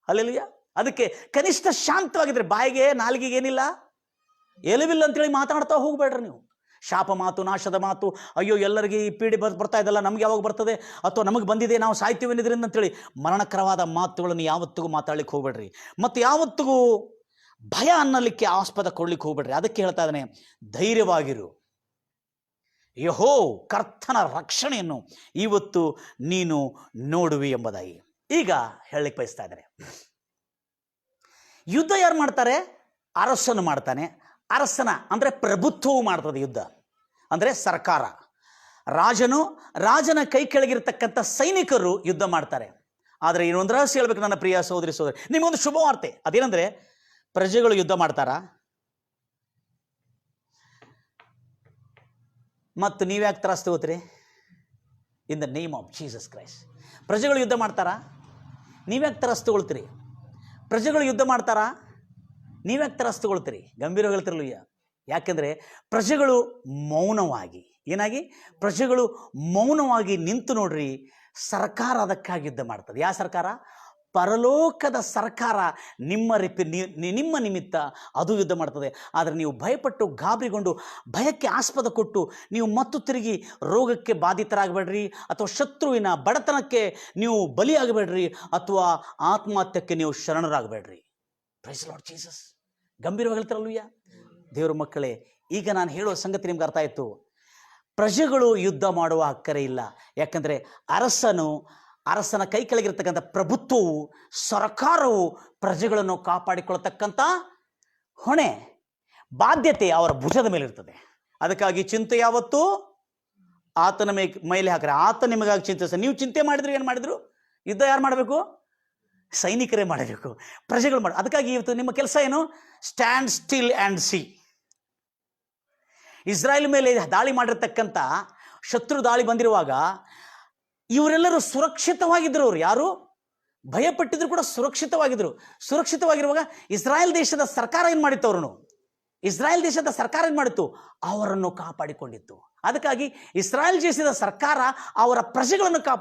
ಅಲ್ಲೆಲ್ಲಯ್ಯ, ಅದಕ್ಕೆ ಕನಿಷ್ಠ ಶಾಂತವಾಗಿದ್ರೆ, ಬಾಯಿಗೆ ನಾಲಿಗೆಗೆ ಏನಿಲ್ಲ ಎಲವಿಲ್ಲ ಅಂತೇಳಿ ಮಾತಾಡ್ತಾ ಹೋಗ್ಬೇಡ್ರಿ ನೀವು. ಶಾಪ ಮಾತು, ನಾಶದ ಮಾತು, ಅಯ್ಯೋ ಎಲ್ಲರಿಗೆ ಈ ಪೀಡೆ ಬರ್ತಾ ಇದಲ್ಲ, ನಮ್ಗೆ ಯಾವಾಗ ಬರ್ತದೆ, ಅಥವಾ ನಮಗೆ ಬಂದಿದೆ, ನಾವು ಸಾಯ್ತೀವಿ ಅನ್ನೋದ್ರಿಂದ ಅಂತೇಳಿ ಮರಣಕರವಾದ ಮಾತುಗಳನ್ನು ಯಾವತ್ತಿಗೂ ಮಾತಾಡ್ಲಿಕ್ಕೆ ಹೋಗ್ಬೇಡ್ರಿ. ಮತ್ತು ಯಾವತ್ತಿಗೂ ಭಯ ಅನ್ನಲಿಕ್ಕೆ ಆಸ್ಪದ ಕೊಡ್ಲಿಕ್ಕೆ ಹೋಗ್ಬೇಡ್ರಿ. ಅದಕ್ಕೆ ಹೇಳ್ತಾ ಇದ್ದಾನೆ, ಧೈರ್ಯವಾಗಿರು, ಯೆಹೋ ಕರ್ತನ ರಕ್ಷಣೆಯನ್ನು ಇವತ್ತು ನೀನು ನೋಡುವಿ ಎಂಬುದಾಗಿ ಈಗ ಹೇಳಲಿಕ್ಕೆ ಬಯಸ್ತಾ ಇದ್ದಾರೆ. ಯುದ್ಧ ಯಾರು ಮಾಡ್ತಾರೆ? ಅರಸನು ಮಾಡ್ತಾನೆ. ಅರಸನ ಅಂದರೆ ಪ್ರಭುತ್ವವು ಮಾಡ್ತದೆ. ಯುದ್ಧ ಅಂದರೆ ಸರ್ಕಾರ, ರಾಜನ ಕೈ ಕೆಳಗಿರ್ತಕ್ಕಂಥ ಸೈನಿಕರು ಯುದ್ಧ ಮಾಡ್ತಾರೆ. ಆದರೆ ಇನ್ನೊಂದು ರಹಸ್ಯ ಹೇಳ್ಬೇಕು ನನ್ನ ಪ್ರಿಯ ಸಹೋದರಿ, ನಿಮಗೊಂದು ಶುಭವಾರ್ತೆ. ಅದೇನೆಂದರೆ, ಪ್ರಜೆಗಳು ಯುದ್ಧ ಮಾಡ್ತಾರಾ? ಮತ್ತು ನೀವ್ಯಾಕೆ ತ್ರಾಸ ತಗೋತೀರಿ? In the name of Jesus Christ. ಪ್ರಜೆಗಳು ಯುದ್ಧ ಮಾಡ್ತಾರಾ? ನೀವ್ಯಾಕೆ ತ್ರಾಸ ತಗೊಳ್ತೀರಿ? ಪ್ರಜೆಗಳು ಯುದ್ಧ ಮಾಡ್ತಾರಾ? ನೀವ್ಯಾಕೆ ತ್ರಾಸ ತಗೊಳ್ತೀರಿ? ಗಂಭೀರ ಹೇಳ್ತಿರಲಿಲ್ಲ. ಯಾಕೆಂದರೆ ಪ್ರಜೆಗಳು ಮೌನವಾಗಿ, ಪ್ರಜೆಗಳು ಮೌನವಾಗಿ ನಿಂತು ನೋಡ್ರಿ, ಸರ್ಕಾರ ಅದಕ್ಕಾಗಿ ಯುದ್ಧ ಮಾಡ್ತದೆ. ಯಾವ ಸರ್ಕಾರ? ಪರಲೋಕದ ಸರ್ಕಾರ ನಿಮ್ಮ ನಿಮಿತ್ತ ಅದು ಯುದ್ಧ ಮಾಡ್ತದೆ. ಆದರೆ ನೀವು ಭಯಪಟ್ಟು ಗಾಬರಿಗೊಂಡು ಭಯಕ್ಕೆ ಆಸ್ಪದ ಕೊಟ್ಟು ನೀವು ಮತ್ತು ತಿರುಗಿ ರೋಗಕ್ಕೆ ಬಾಧಿತರಾಗಬೇಡ್ರಿ, ಅಥವಾ ಶತ್ರುವಿನ ಬಡತನಕ್ಕೆ ನೀವು ಬಲಿಯಾಗಬೇಡ್ರಿ, ಅಥವಾ ಆತ್ಮಹತ್ಯಕ್ಕೆ ನೀವು ಶರಣರಾಗಬೇಡ್ರಿ. Price lord Jesus. ಗಂಭೀರವಾಗಿ ಹೇಳ್ತಾರಲ್ವಯ್ಯ ದೇವರ ಮಕ್ಕಳೇ. ಈಗ ನಾನು ಹೇಳೋ ಸಂಗತಿ ನಿಮ್ಗೆ ಅರ್ಥ ಆಯಿತು. ಪ್ರಜೆಗಳು ಯುದ್ಧ ಮಾಡುವ ಅಕ್ಕರೆ ಇಲ್ಲ. ಯಾಕಂದರೆ ಅರಸನ ಕೈ ಕೆಳಗಿರ್ತಕ್ಕಂಥ ಪ್ರಭುತ್ವವು, ಸರ್ಕಾರವು ಪ್ರಜೆಗಳನ್ನು ಕಾಪಾಡಿಕೊಳ್ಳತಕ್ಕಂಥ ಹೊಣೆ, ಬಾಧ್ಯತೆ ಅವರ ಭುಜದ ಮೇಲೆ ಇರ್ತದೆ. ಅದಕ್ಕಾಗಿ ಚಿಂತೆ ಯಾವತ್ತೂ ಆತನ ಮೇಲೆ ಹಾಕ್ರೆ, ಆತ ನಿಮಗಾಗಿ ಚಿಂತಿಸ. ನೀವು ಚಿಂತೆ ಮಾಡಿದ್ರೆ ಏನು ಮಾಡಿದ್ರು? ಯುದ್ಧ ಯಾರು ಮಾಡಬೇಕು? ಸೈನಿಕರೇ ಮಾಡಬೇಕು, ಪ್ರಜೆಗಳು ಮಾಡಿ. ಅದಕ್ಕಾಗಿ ಇವತ್ತು ನಿಮ್ಮ ಕೆಲಸ ಏನು? Stand still and C. Israel ಮೇಲೆ ದಾಳಿ ಮಾಡಿರ್ತಕ್ಕಂಥ ಶತ್ರು ದಾಳಿ ಬಂದಿರುವಾಗ ಇವರೆಲ್ಲರೂ ಸುರಕ್ಷಿತವಾಗಿದ್ದರು. ಅವರು ಯಾರು ಭಯಪಟ್ಟಿದ್ರು ಕೂಡ ಸುರಕ್ಷಿತವಾಗಿರುವಾಗ ಇಸ್ರಾಯೇಲ್ ದೇಶದ ಸರ್ಕಾರ ಏನು ಮಾಡಿತ್ತು? ಇಸ್ರಾಯೇಲ್ ದೇಶದ ಸರ್ಕಾರ ಏನು ಮಾಡಿತ್ತು? ಅವರನ್ನು ಕಾಪಾಡಿಕೊಂಡಿತ್ತು. ಅದಕ್ಕಾಗಿ ಇಸ್ರಾಯೇಲ್ ದೇಶದ ಸರ್ಕಾರ ಅವರ ಪ್ರಜೆಗಳನ್ನು